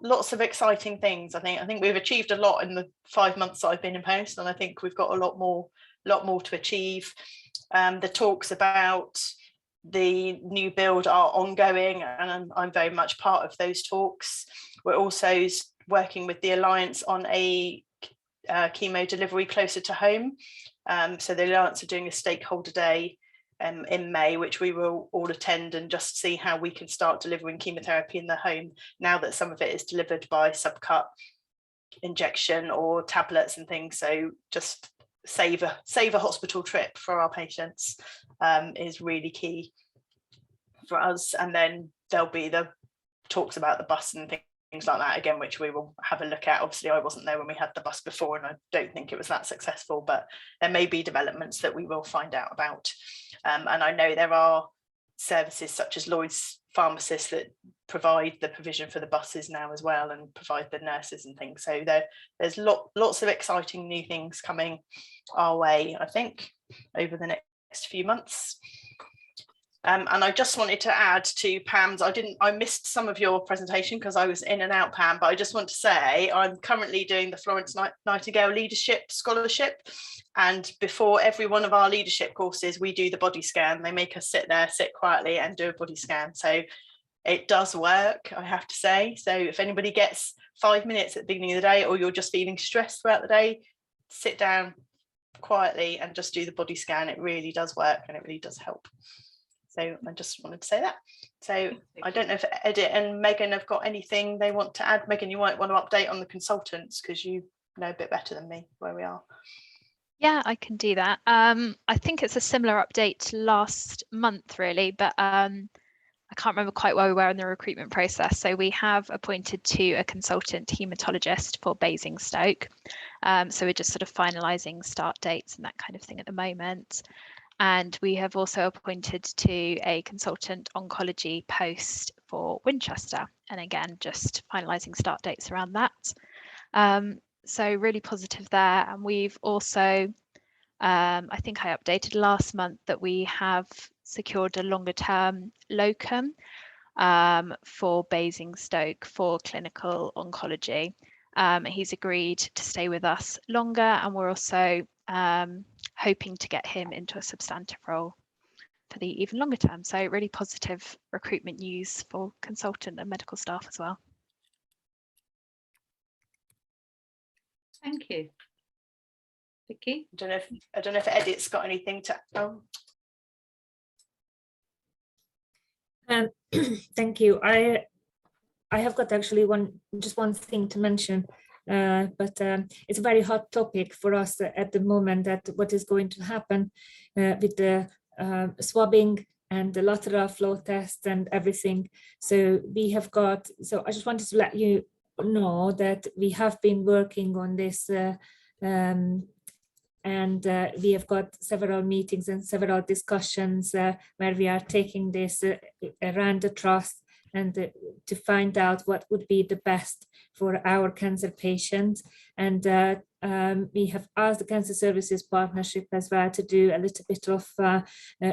lots of exciting things. I think we've achieved a lot in the 5 months that I've been in post, and I think we've got a lot more to achieve. The talks about the new build are ongoing, and I'm very much part of those talks. We're also working with the Alliance on a chemo delivery closer to home. So the Alliance are doing a stakeholder day in May, which we will all attend and just see how we can start delivering chemotherapy in the home now that some of it is delivered by subcut injection or tablets and things. So just save a hospital trip for our patients is really key for us. And then there'll be the talks about the bus and things like that again, which we will have a look at. Obviously I wasn't there when we had the bus before and I don't think it was that successful, but there may be developments that we will find out about. And I know there are services such as Lloyd's pharmacists that provide the provision for the buses now as well and provide the nurses and things. So there's lots of exciting new things coming our way, I think, over the next few months. And I just wanted to add to Pam's, I missed some of your presentation because I was in and out, Pam, but I just want to say I'm currently doing the Florence Nightingale Leadership Scholarship. And before every one of our leadership courses, we do the body scan. They make us sit quietly and do a body scan. So it does work, I have to say. So if anybody gets 5 minutes at the beginning of the day, or you're just feeling stressed throughout the day, sit down quietly and just do the body scan. It really does work and it really does help. So I just wanted to say that. So I don't know if Edit and Megan have got anything they want to add. Megan, you might want to update on the consultants because you know a bit better than me where we are. Yeah, I can do that. I think it's a similar update to last month, really, but I can't remember quite where we were in the recruitment process. So we have appointed a consultant haematologist for Basingstoke. So we're just sort of finalising start dates and that kind of thing at the moment. And we have also appointed to a consultant oncology post for Winchester. And again, just finalising start dates around that. So really positive there. And we've also, I think I updated last month that we have secured a longer term locum for Basingstoke for clinical oncology. He's agreed to stay with us longer, and we're also hoping to get him into a substantive role for the even longer term. So really positive recruitment news for consultant and medical staff as well. Thank you. Vicky? I don't know if Edit's got anything to Thank you. I have got actually just one thing to mention, but it's a very hot topic for us at the moment, that what is going to happen with the swabbing and the lateral flow test and everything. So I just wanted to let you know that we have been working on this and we have got several meetings and several discussions where we are taking this around the trust and to find out what would be the best for our cancer patients. And we have asked the Cancer Services Partnership as well to do a little bit of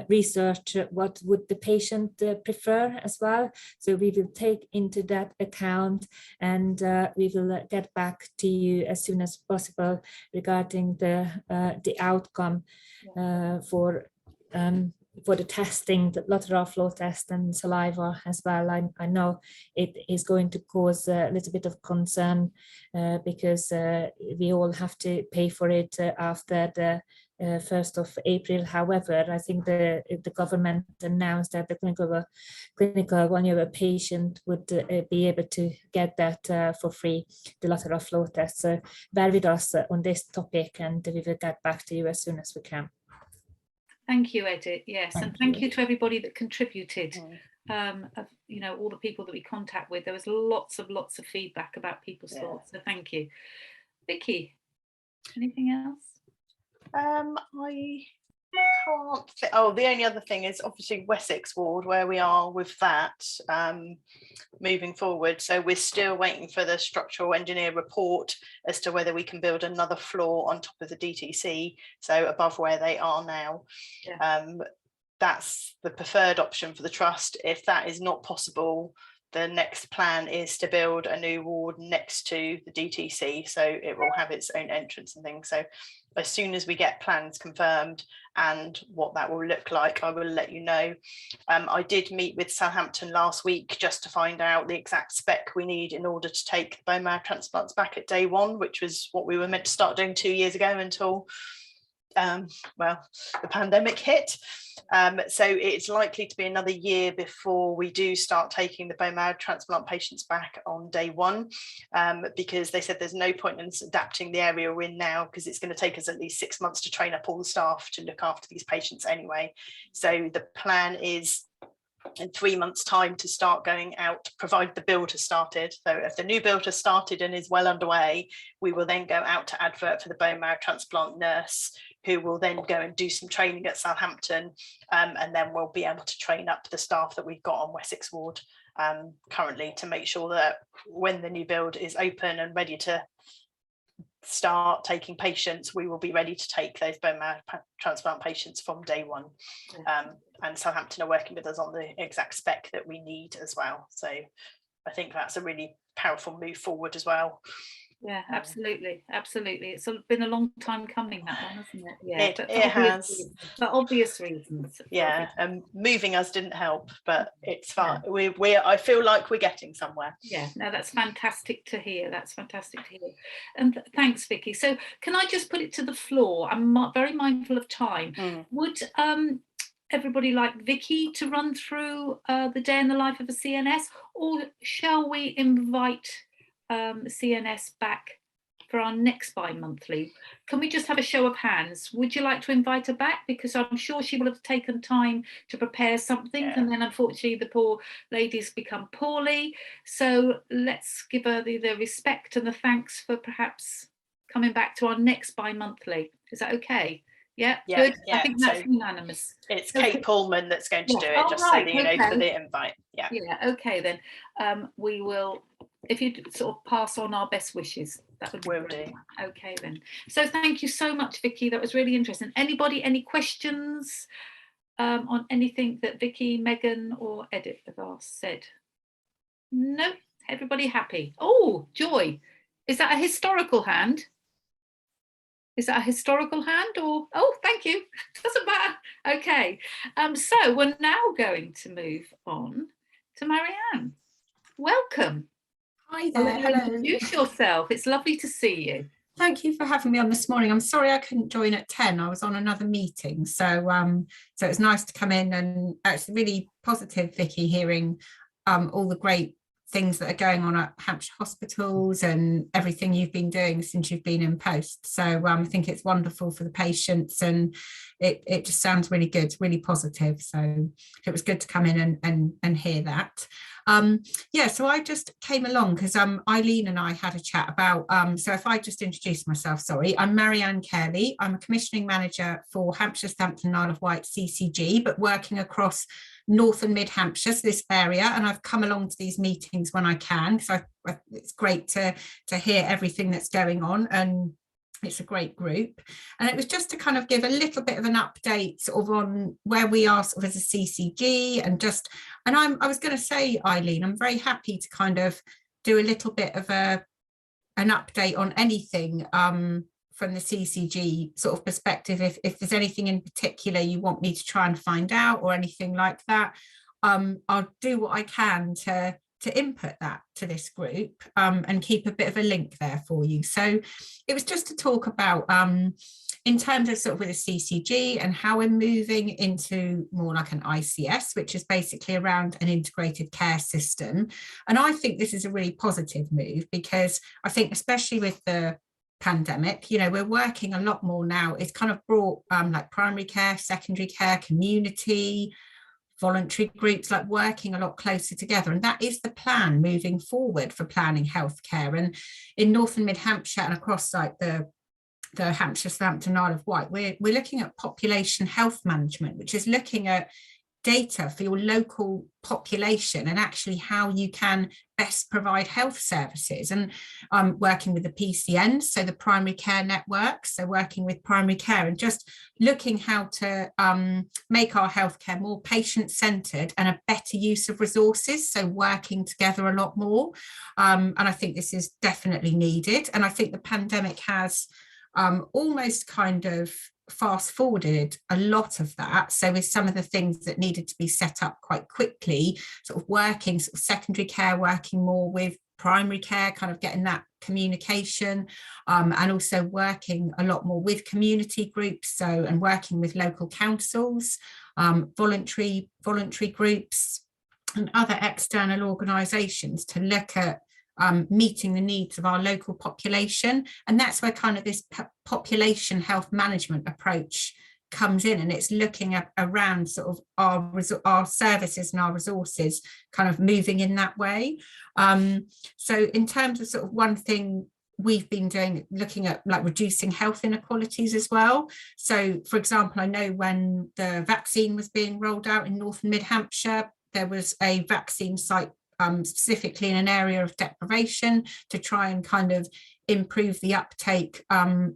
research, what would the patient prefer as well. So we will take into that account, and we will get back to you as soon as possible regarding the outcome for for the testing, the lateral flow test and saliva as well. I know it is going to cause a little bit of concern because we all have to pay for it after the 1st of April. However, I think the government announced that the clinical vulnerable patient would be able to get that for free, the lateral flow test. So bear with us on this topic, and we will get back to you as soon as we can. Thank you, Edith. Yes, and thank you to everybody that contributed. You know, all the people that we contact with. There was lots of feedback about people's thoughts. So thank you, Vicky. Anything else? I can't think. Oh, the only other thing is obviously Wessex ward, where we are with that moving forward. So we're still waiting for the structural engineer report as to whether we can build another floor on top of the DTC, so above where they are now. That's the preferred option for the trust. If that is not possible, the next plan is to build a new ward next to the DTC, so it will have its own entrance and things. So as soon as we get plans confirmed and what that will look like, I will let you know. I did meet with Southampton last week just to find out the exact spec we need in order to take bone marrow transplants back at day one, which was what we were meant to start doing 2 years ago until well, the pandemic hit. So it's likely to be another year before we do start taking the bone marrow transplant patients back on day one, because they said there's no point in us adapting the area we're in now, because it's going to take us at least 6 months to train up all the staff to look after these patients anyway. So the plan is in 3 months' time to start going out, provided the build has started. So if the new build has started and is well underway, we will then go out to advert for the bone marrow transplant nurse, who will then go and do some training at Southampton, and then we'll be able to train up the staff that we've got on Wessex ward currently, to make sure that when the new build is open and ready to start taking patients, we will be ready to take those bone marrow transplant patients from day one. And Southampton are working with us on the exact spec that we need as well. So I think that's a really powerful move forward as well. Yeah, absolutely, absolutely. It's been a long time coming, that one, hasn't it? Yeah, it has. For obvious reasons. Yeah, and moving us didn't help, but it's fine. Yeah. I feel like we're getting somewhere. Yeah, no, that's fantastic to hear. That's fantastic to hear. And thanks, Vicky. So can I just put it to the floor? I'm very mindful of time. Would everybody like Vicky to run through the day in the life of a CNS, or shall we invite CNS back for our next bi-monthly? Can we just have a show of hands? Would you like to invite her back? Because I'm sure she will have taken time to prepare something, and then unfortunately the poor lady's become poorly. So let's give her the respect and the thanks for perhaps coming back to our next bi-monthly. Is that okay? Yeah, good. I think that's unanimous. It's Kate Pullman that's going to do it, just so that you know, for the invite. Yeah, okay, then we will, if you sort of pass on our best wishes, that would be great. Okay then. So thank you so much, Vicky. That was really interesting. Anybody, any questions on anything that Vicky, Megan or Edith have said? No, everybody happy. Oh, Joy, is that a historical hand? Is that a historical hand or, oh, thank you, doesn't matter. Okay, so we're now going to move on to Marianne. Welcome. Hi there. Hello. Introduce yourself. It's lovely to see you. Thank you for having me on this morning. I'm sorry I couldn't join at 10. I was on another meeting. So so it's nice to come in, and actually really positive, Vicky, hearing all the great things that are going on at Hampshire hospitals and everything you've been doing since you've been in post. So I think it's wonderful for the patients, and it just sounds really good, really positive. So it was good to come in and hear that. Yeah, so I just came along because Eileen and I had a chat about, so if I just introduce myself, sorry, I'm Marianne Carey. I'm a commissioning manager for Hampshire, Southampton, Isle of Wight CCG, but working across North and Mid Hampshire, so this area, and I've come along to these meetings when I can, so it's great to hear everything that's going on, and it's a great group. And it was just to kind of give a little bit of an update sort of on where we are sort of as a CCG, and I was going to say, Eileen, I'm very happy to kind of do a little bit of an update on anything from the CCG sort of perspective, if there's anything in particular you want me to try and find out or anything like that, I'll do what I can to input that to this group, and keep a bit of a link there for you. So it was just to talk about in terms of sort of with a CCG and how we're moving into more like an ICS, which is basically around an integrated care system. And I think this is a really positive move, because I think especially with the pandemic, you know, we're working a lot more now. It's kind of brought like primary care, secondary care, community, voluntary groups, like working a lot closer together. And that is the plan moving forward for planning healthcare. And in North and Mid Hampshire and across like the Hampshire, Southampton, Isle of Wight, we're looking at population health management, which is looking at data for your local population and actually how you can best provide health services, and working with the PCNs, so the primary care network, so working with primary care and just looking how to make our healthcare more patient-centred and a better use of resources, so working together a lot more. And I think this is definitely needed, and I think the pandemic has almost kind of fast forwarded a lot of that. So with some of the things that needed to be set up quite quickly, sort of working sort of secondary care, working more with primary care, kind of getting that communication, and also working a lot more with community groups, so and working with local councils, voluntary groups and other external organisations to look at meeting the needs of our local population. And that's where kind of this population health management approach comes in, and it's looking at around sort of our services and our resources kind of moving in that way. So in terms of sort of one thing we've been doing, looking at like reducing health inequalities as well. So for example, I know when the vaccine was being rolled out in North and Mid Hampshire, there was a vaccine site specifically in an area of deprivation to try and kind of improve the uptake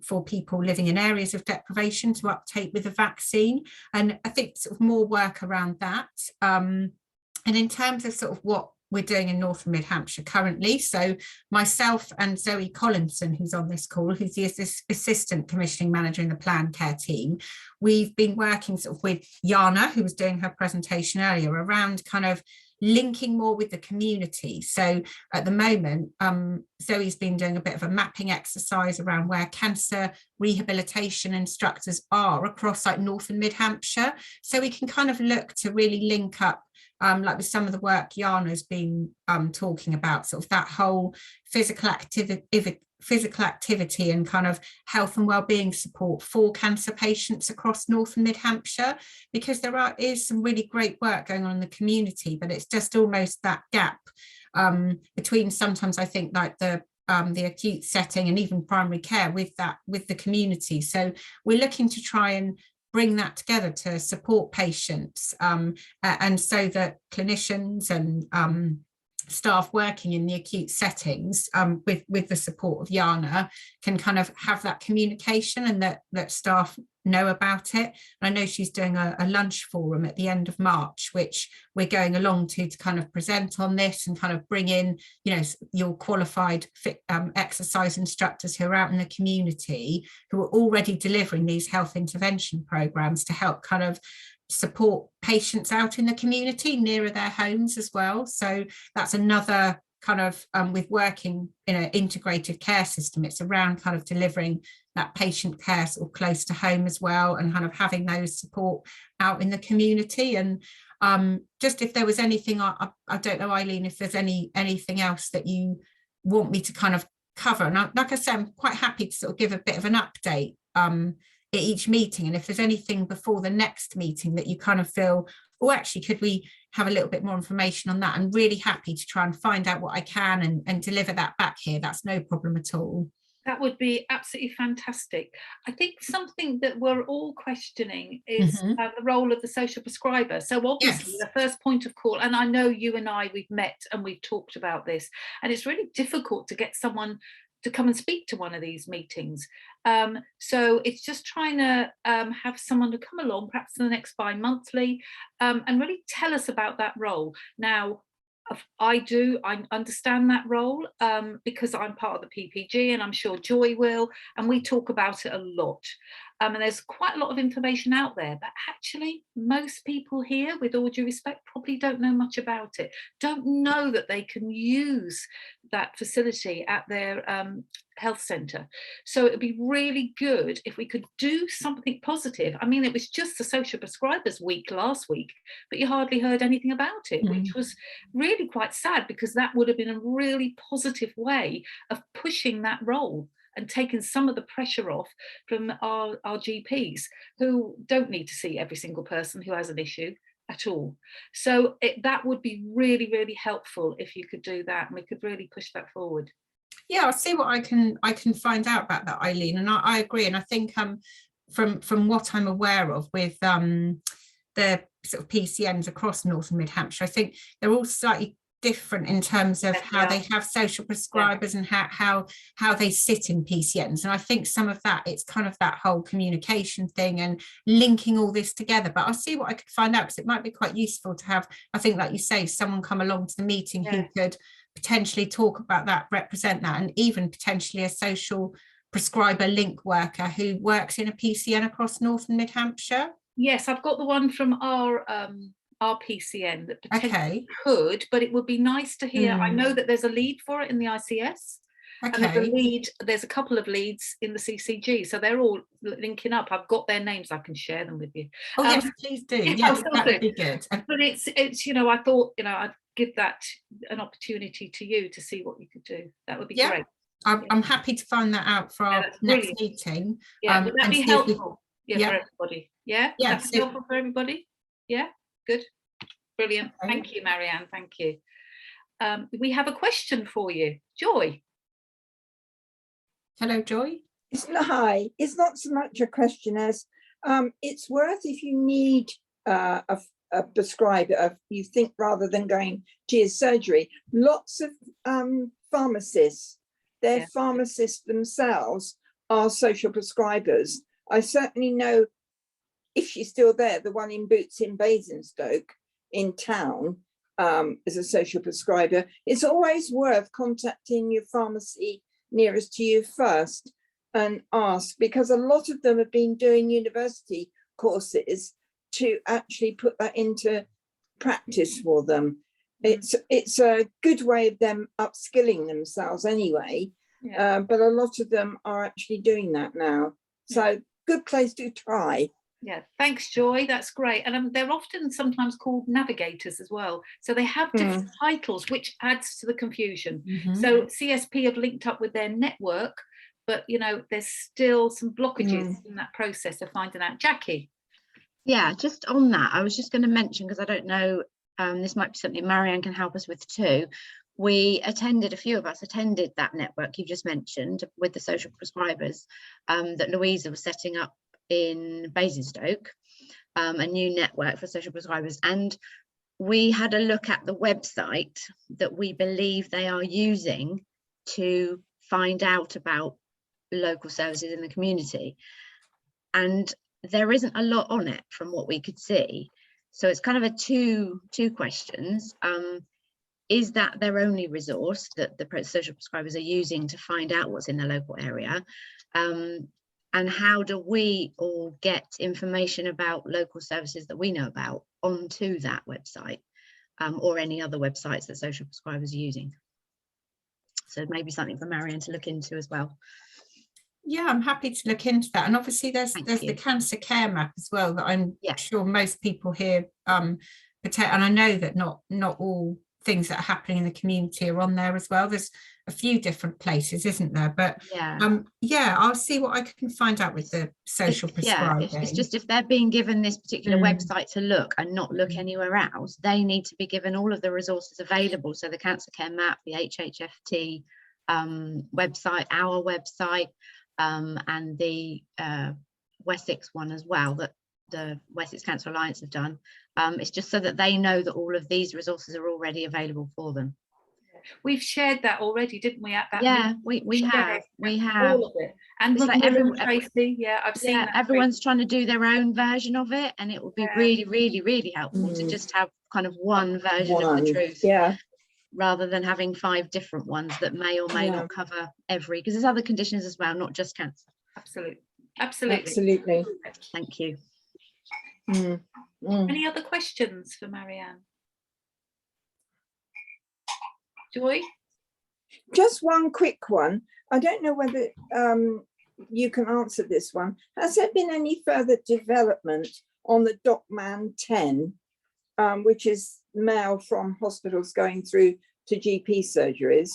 for people living in areas of deprivation to uptake with the vaccine. And I think sort of more work around that. And in terms of sort of what we're doing in North and Mid Hampshire currently, so myself and Zoe Collinson, who's on this call, who's the assistant commissioning manager in the planned care team, we've been working sort of with Jana, who was doing her presentation earlier, around kind of linking more with the community. So at the moment, Zoe's been doing a bit of a mapping exercise around where cancer rehabilitation instructors are across like North and Mid Hampshire. So we can kind of look to really link up like with some of the work Jana's been talking about, sort of that whole physical activity and kind of health and wellbeing support for cancer patients across North and Mid Hampshire, because there is some really great work going on in the community, but it's just almost that gap between sometimes I think like the acute setting and even primary care with the community. So we're looking to try and bring that together to support patients, and so that clinicians and staff working in the acute settings with the support of Jana can kind of have that communication, and that staff know about it. And I know she's doing a lunch forum at the end of March, which we're going along to kind of present on this and kind of bring in, you know, your qualified exercise instructors who are out in the community, who are already delivering these health intervention programs to help kind of support patients out in the community nearer their homes as well. So that's another kind of with working in an integrated care system, it's around kind of delivering that patient care sort of close to home as well, and kind of having those support out in the community. And just if there was anything, I don't know, Eileen, if there's anything else that you want me to kind of cover. And like I said, I'm quite happy to sort of give a bit of an update at each meeting, and if there's anything before the next meeting that you kind of feel, oh, actually, could we have a little bit more information on that? I'm really happy to try and find out what I can and deliver that back here. That's no problem at all. That would be absolutely fantastic. I think something that we're all questioning is the role of the social prescriber. So obviously the first point of call, and I know you and I, we've met and we've talked about this, and it's really difficult to get someone to come and speak to one of these meetings. So it's just trying to have someone to come along, perhaps in the next bi-monthly, and really tell us about that role. Now, I understand that role because I'm part of the PPG, and I'm sure Joy will, and we talk about it a lot. And there's quite a lot of information out there, but actually most people here, with all due respect, probably don't know much about it, don't know that they can use that facility at their health centre. So it'd be really good if we could do something positive. I mean, it was just the Social Prescribers Week last week, but you hardly heard anything about it, which was really quite sad, because that would have been a really positive way of pushing that role and taking some of the pressure off from our GPs, who don't need to see every single person who has an issue at all. So that would be really, really helpful if you could do that, and we could really push that forward. Yeah, I'll see what I can find out about that, Eileen, and I agree. And I think from what I'm aware of with the sort of PCNs across North and Mid Hampshire, I think they're all slightly different in terms of how they have social prescribers and how they sit in PCNs. And I think some of that, it's kind of that whole communication thing and linking all this together. But I'll see what I could find out, because it might be quite useful to have, I think, like you say, someone come along to the meeting who could potentially talk about that, represent that, and even potentially a social prescriber link worker who works in a PCN across North and Mid Hampshire. Yes, I've got the one from our PCN that potentially could, but it would be nice to hear. I know that there's a lead for it in the ICS, and there's a couple of leads in the CCG, so they're all linking up. I've got their names, I can share them with you. Oh yes, please do. Yes, that would be good. But it's I thought I'd give that an opportunity to you to see what you could do. That would be great. I'm happy to find that out for our next meeting. Would that be helpful? For everybody. Would that be helpful for everybody? Yeah, good, brilliant. Thank you, Marianne. Thank you. We have a question for you, Joy. Hello, Joy. Hi. It's not so much a question as it's worth, if you need a prescriber, you think, rather than going to your surgery, lots of pharmacists, their pharmacists themselves are social prescribers. I certainly know, if she's still there, the one in Boots in Basingstoke in town is a social prescriber. It's always worth contacting your pharmacy nearest to you first and ask, because a lot of them have been doing university courses to actually put that into practice for them. It's a good way of them upskilling themselves anyway, but a lot of them are actually doing that now. So good place to try. Yeah, thanks, Joy. That's great. And they're often sometimes called navigators as well. So they have different titles, which adds to the confusion. So CSP have linked up with their network, but there's still some blockages in that process of finding out. Jackie. Yeah, just on that, I was just going to mention, because I don't know, this might be something Marianne can help us with too. A few of us attended that network you just mentioned with the social prescribers that Louisa was setting up in Basingstoke, a new network for social prescribers, and we had a look at the website that we believe they are using to find out about local services in the community, and there isn't a lot on it from what we could see. So it's kind of a two questions. Is that their only resource that the social prescribers are using to find out what's in the local area? And how do we all get information about local services that we know about onto that website, or any other websites that social prescribers are using? So maybe something for Marianne to look into as well. Yeah, I'm happy to look into that. And obviously there's the cancer care map as well, that I'm sure most people here and I know that not all things that are happening in the community are on there as well. There's a few different places, isn't there? But I'll see what I can find out with the social prescribing. It's just, if they're being given this particular website to look and not look anywhere else, they need to be given all of the resources available. So the cancer care map, the HHFT website, our website, and the Wessex one as well, that the Wessex Cancer Alliance have done. It's just so that they know that all of these resources are already available for them. We've shared that already, didn't we? At that meeting? we have all of it. And it's like Tracy, I've seen that. Everyone's trying to do their own version of it, and it would be really, really, really helpful to just have kind of one version of the truth. rather than having 5 different ones that may or may not cover every, because there's other conditions as well, not just cancer. Absolutely. Thank you. Any other questions for Marianne? Joy? Just one quick one. I don't know whether you can answer this one. Has there been any further development on the DocMan 10, which is mail from hospitals going through to GP surgeries?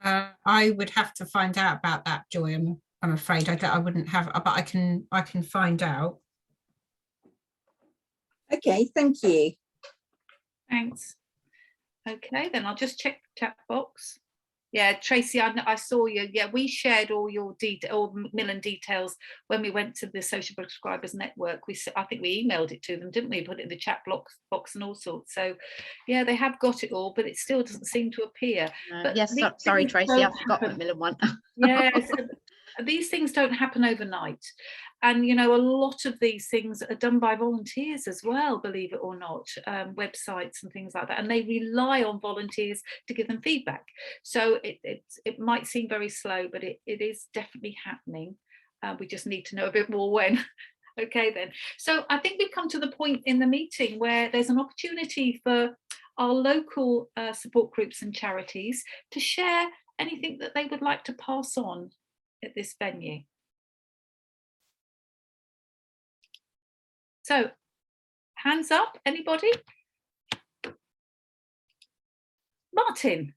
I would have to find out about that, Joy. I'm afraid I wouldn't have, but I can find out. Okay, thank you. Thanks. Okay, then I'll just check the chat box. Yeah, Tracy, I saw you. Yeah, we shared all your all Millen details when we went to the Social Prescribers Network. I think we emailed it to them, didn't we? Put it in the chat box and all sorts. So, yeah, they have got it all, but it still doesn't seem to appear. But yes, sorry, Tracy, I forgot the Millen one. Yes, these things don't happen overnight. And, you know, a lot of these things are done by volunteers as well, believe it or not, websites and things like that. And they rely on volunteers to give them feedback. So it might seem very slow, but it is definitely happening. We just need to know a bit more when. Okay, then. So I think we've come to the point in the meeting where there's an opportunity for our local support groups and charities to share anything that they would like to pass on at this venue. So, hands up, anybody? Martin.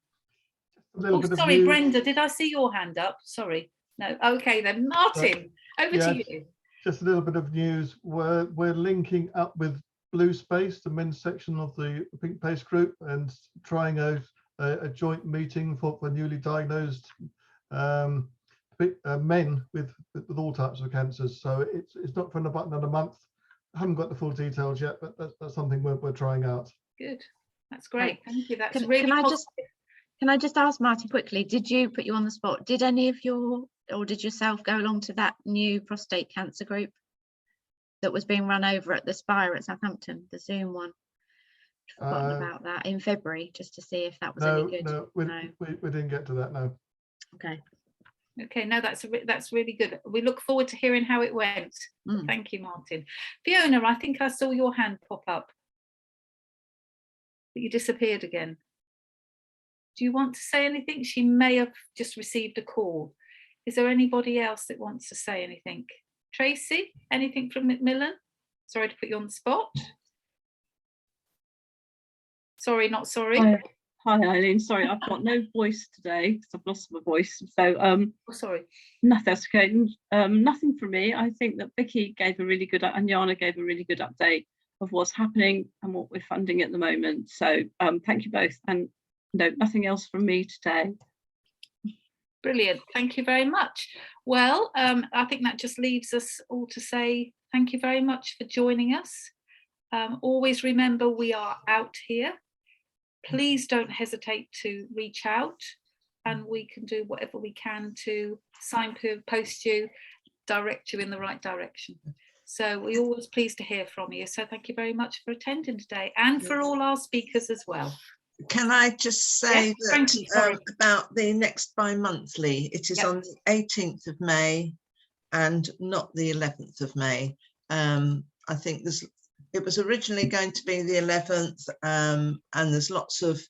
Oh, sorry, Brenda, did I see your hand up? Sorry. No, okay then. Martin, over to you. Just a little bit of news. We're linking up with Blue Space, the men's section of the Pink Pace group, and trying out a joint meeting for newly diagnosed men with all types of cancers. So it's not for about another month. I haven't got the full details yet, but that's something we're trying out. Good, that's great. Thank you. That's really positive. Can I just ask Martin quickly? Did you put you on the spot? Did any of did yourself go along to that new prostate cancer group that was being run over at the Spire at Southampton, the Zoom one? Forgotten about that in February, just to see if that was any good. No, we didn't get to that. No. Okay. Okay, no, that's really good. We look forward to hearing how it went. Thank you, Martin. Fiona, I think I saw your hand pop up, but you disappeared again. Do you want to say anything? She may have just received a call. Is there anybody else that wants to say anything? Tracy, anything from Macmillan? Sorry to put you on the spot. Sorry, not sorry. Hi Eileen, sorry, I've got no voice today because I've lost my voice. So oh, sorry. No, that's okay. Nothing from me. I think that Vicky gave a really good, and Jana gave a really good update of what's happening and what we're funding at the moment. So thank you both, and no, nothing else from me today. Brilliant, thank you very much. Well, I think that just leaves us all to say thank you very much for joining us. Always remember we are out here. Please don't hesitate to reach out, and we can do whatever we can to signpost you, direct you in the right direction. So we're always pleased to hear from you. So thank you very much for attending today, and for all our speakers as well. Can I just say that about the next bi-monthly, it is on the 18th of May and not the 11th of May. I think it was originally going to be the 11th, and there's lots of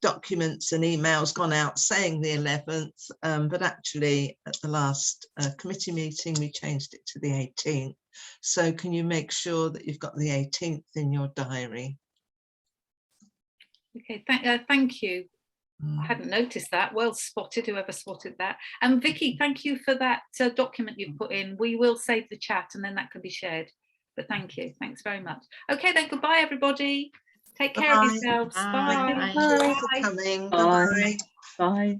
documents and emails gone out saying the 11th, but actually at the last committee meeting we changed it to the 18th. So can you make sure that you've got the 18th in your diary? Okay, thank you. I hadn't noticed that. Well spotted, whoever spotted that. And Vicky, thank you for that document you've put in. We will save the chat and then that can be shared. But thank you. Thanks very much. Okay, then goodbye, everybody. Take care of yourselves. Bye. Bye. Bye. Bye. Bye. Bye.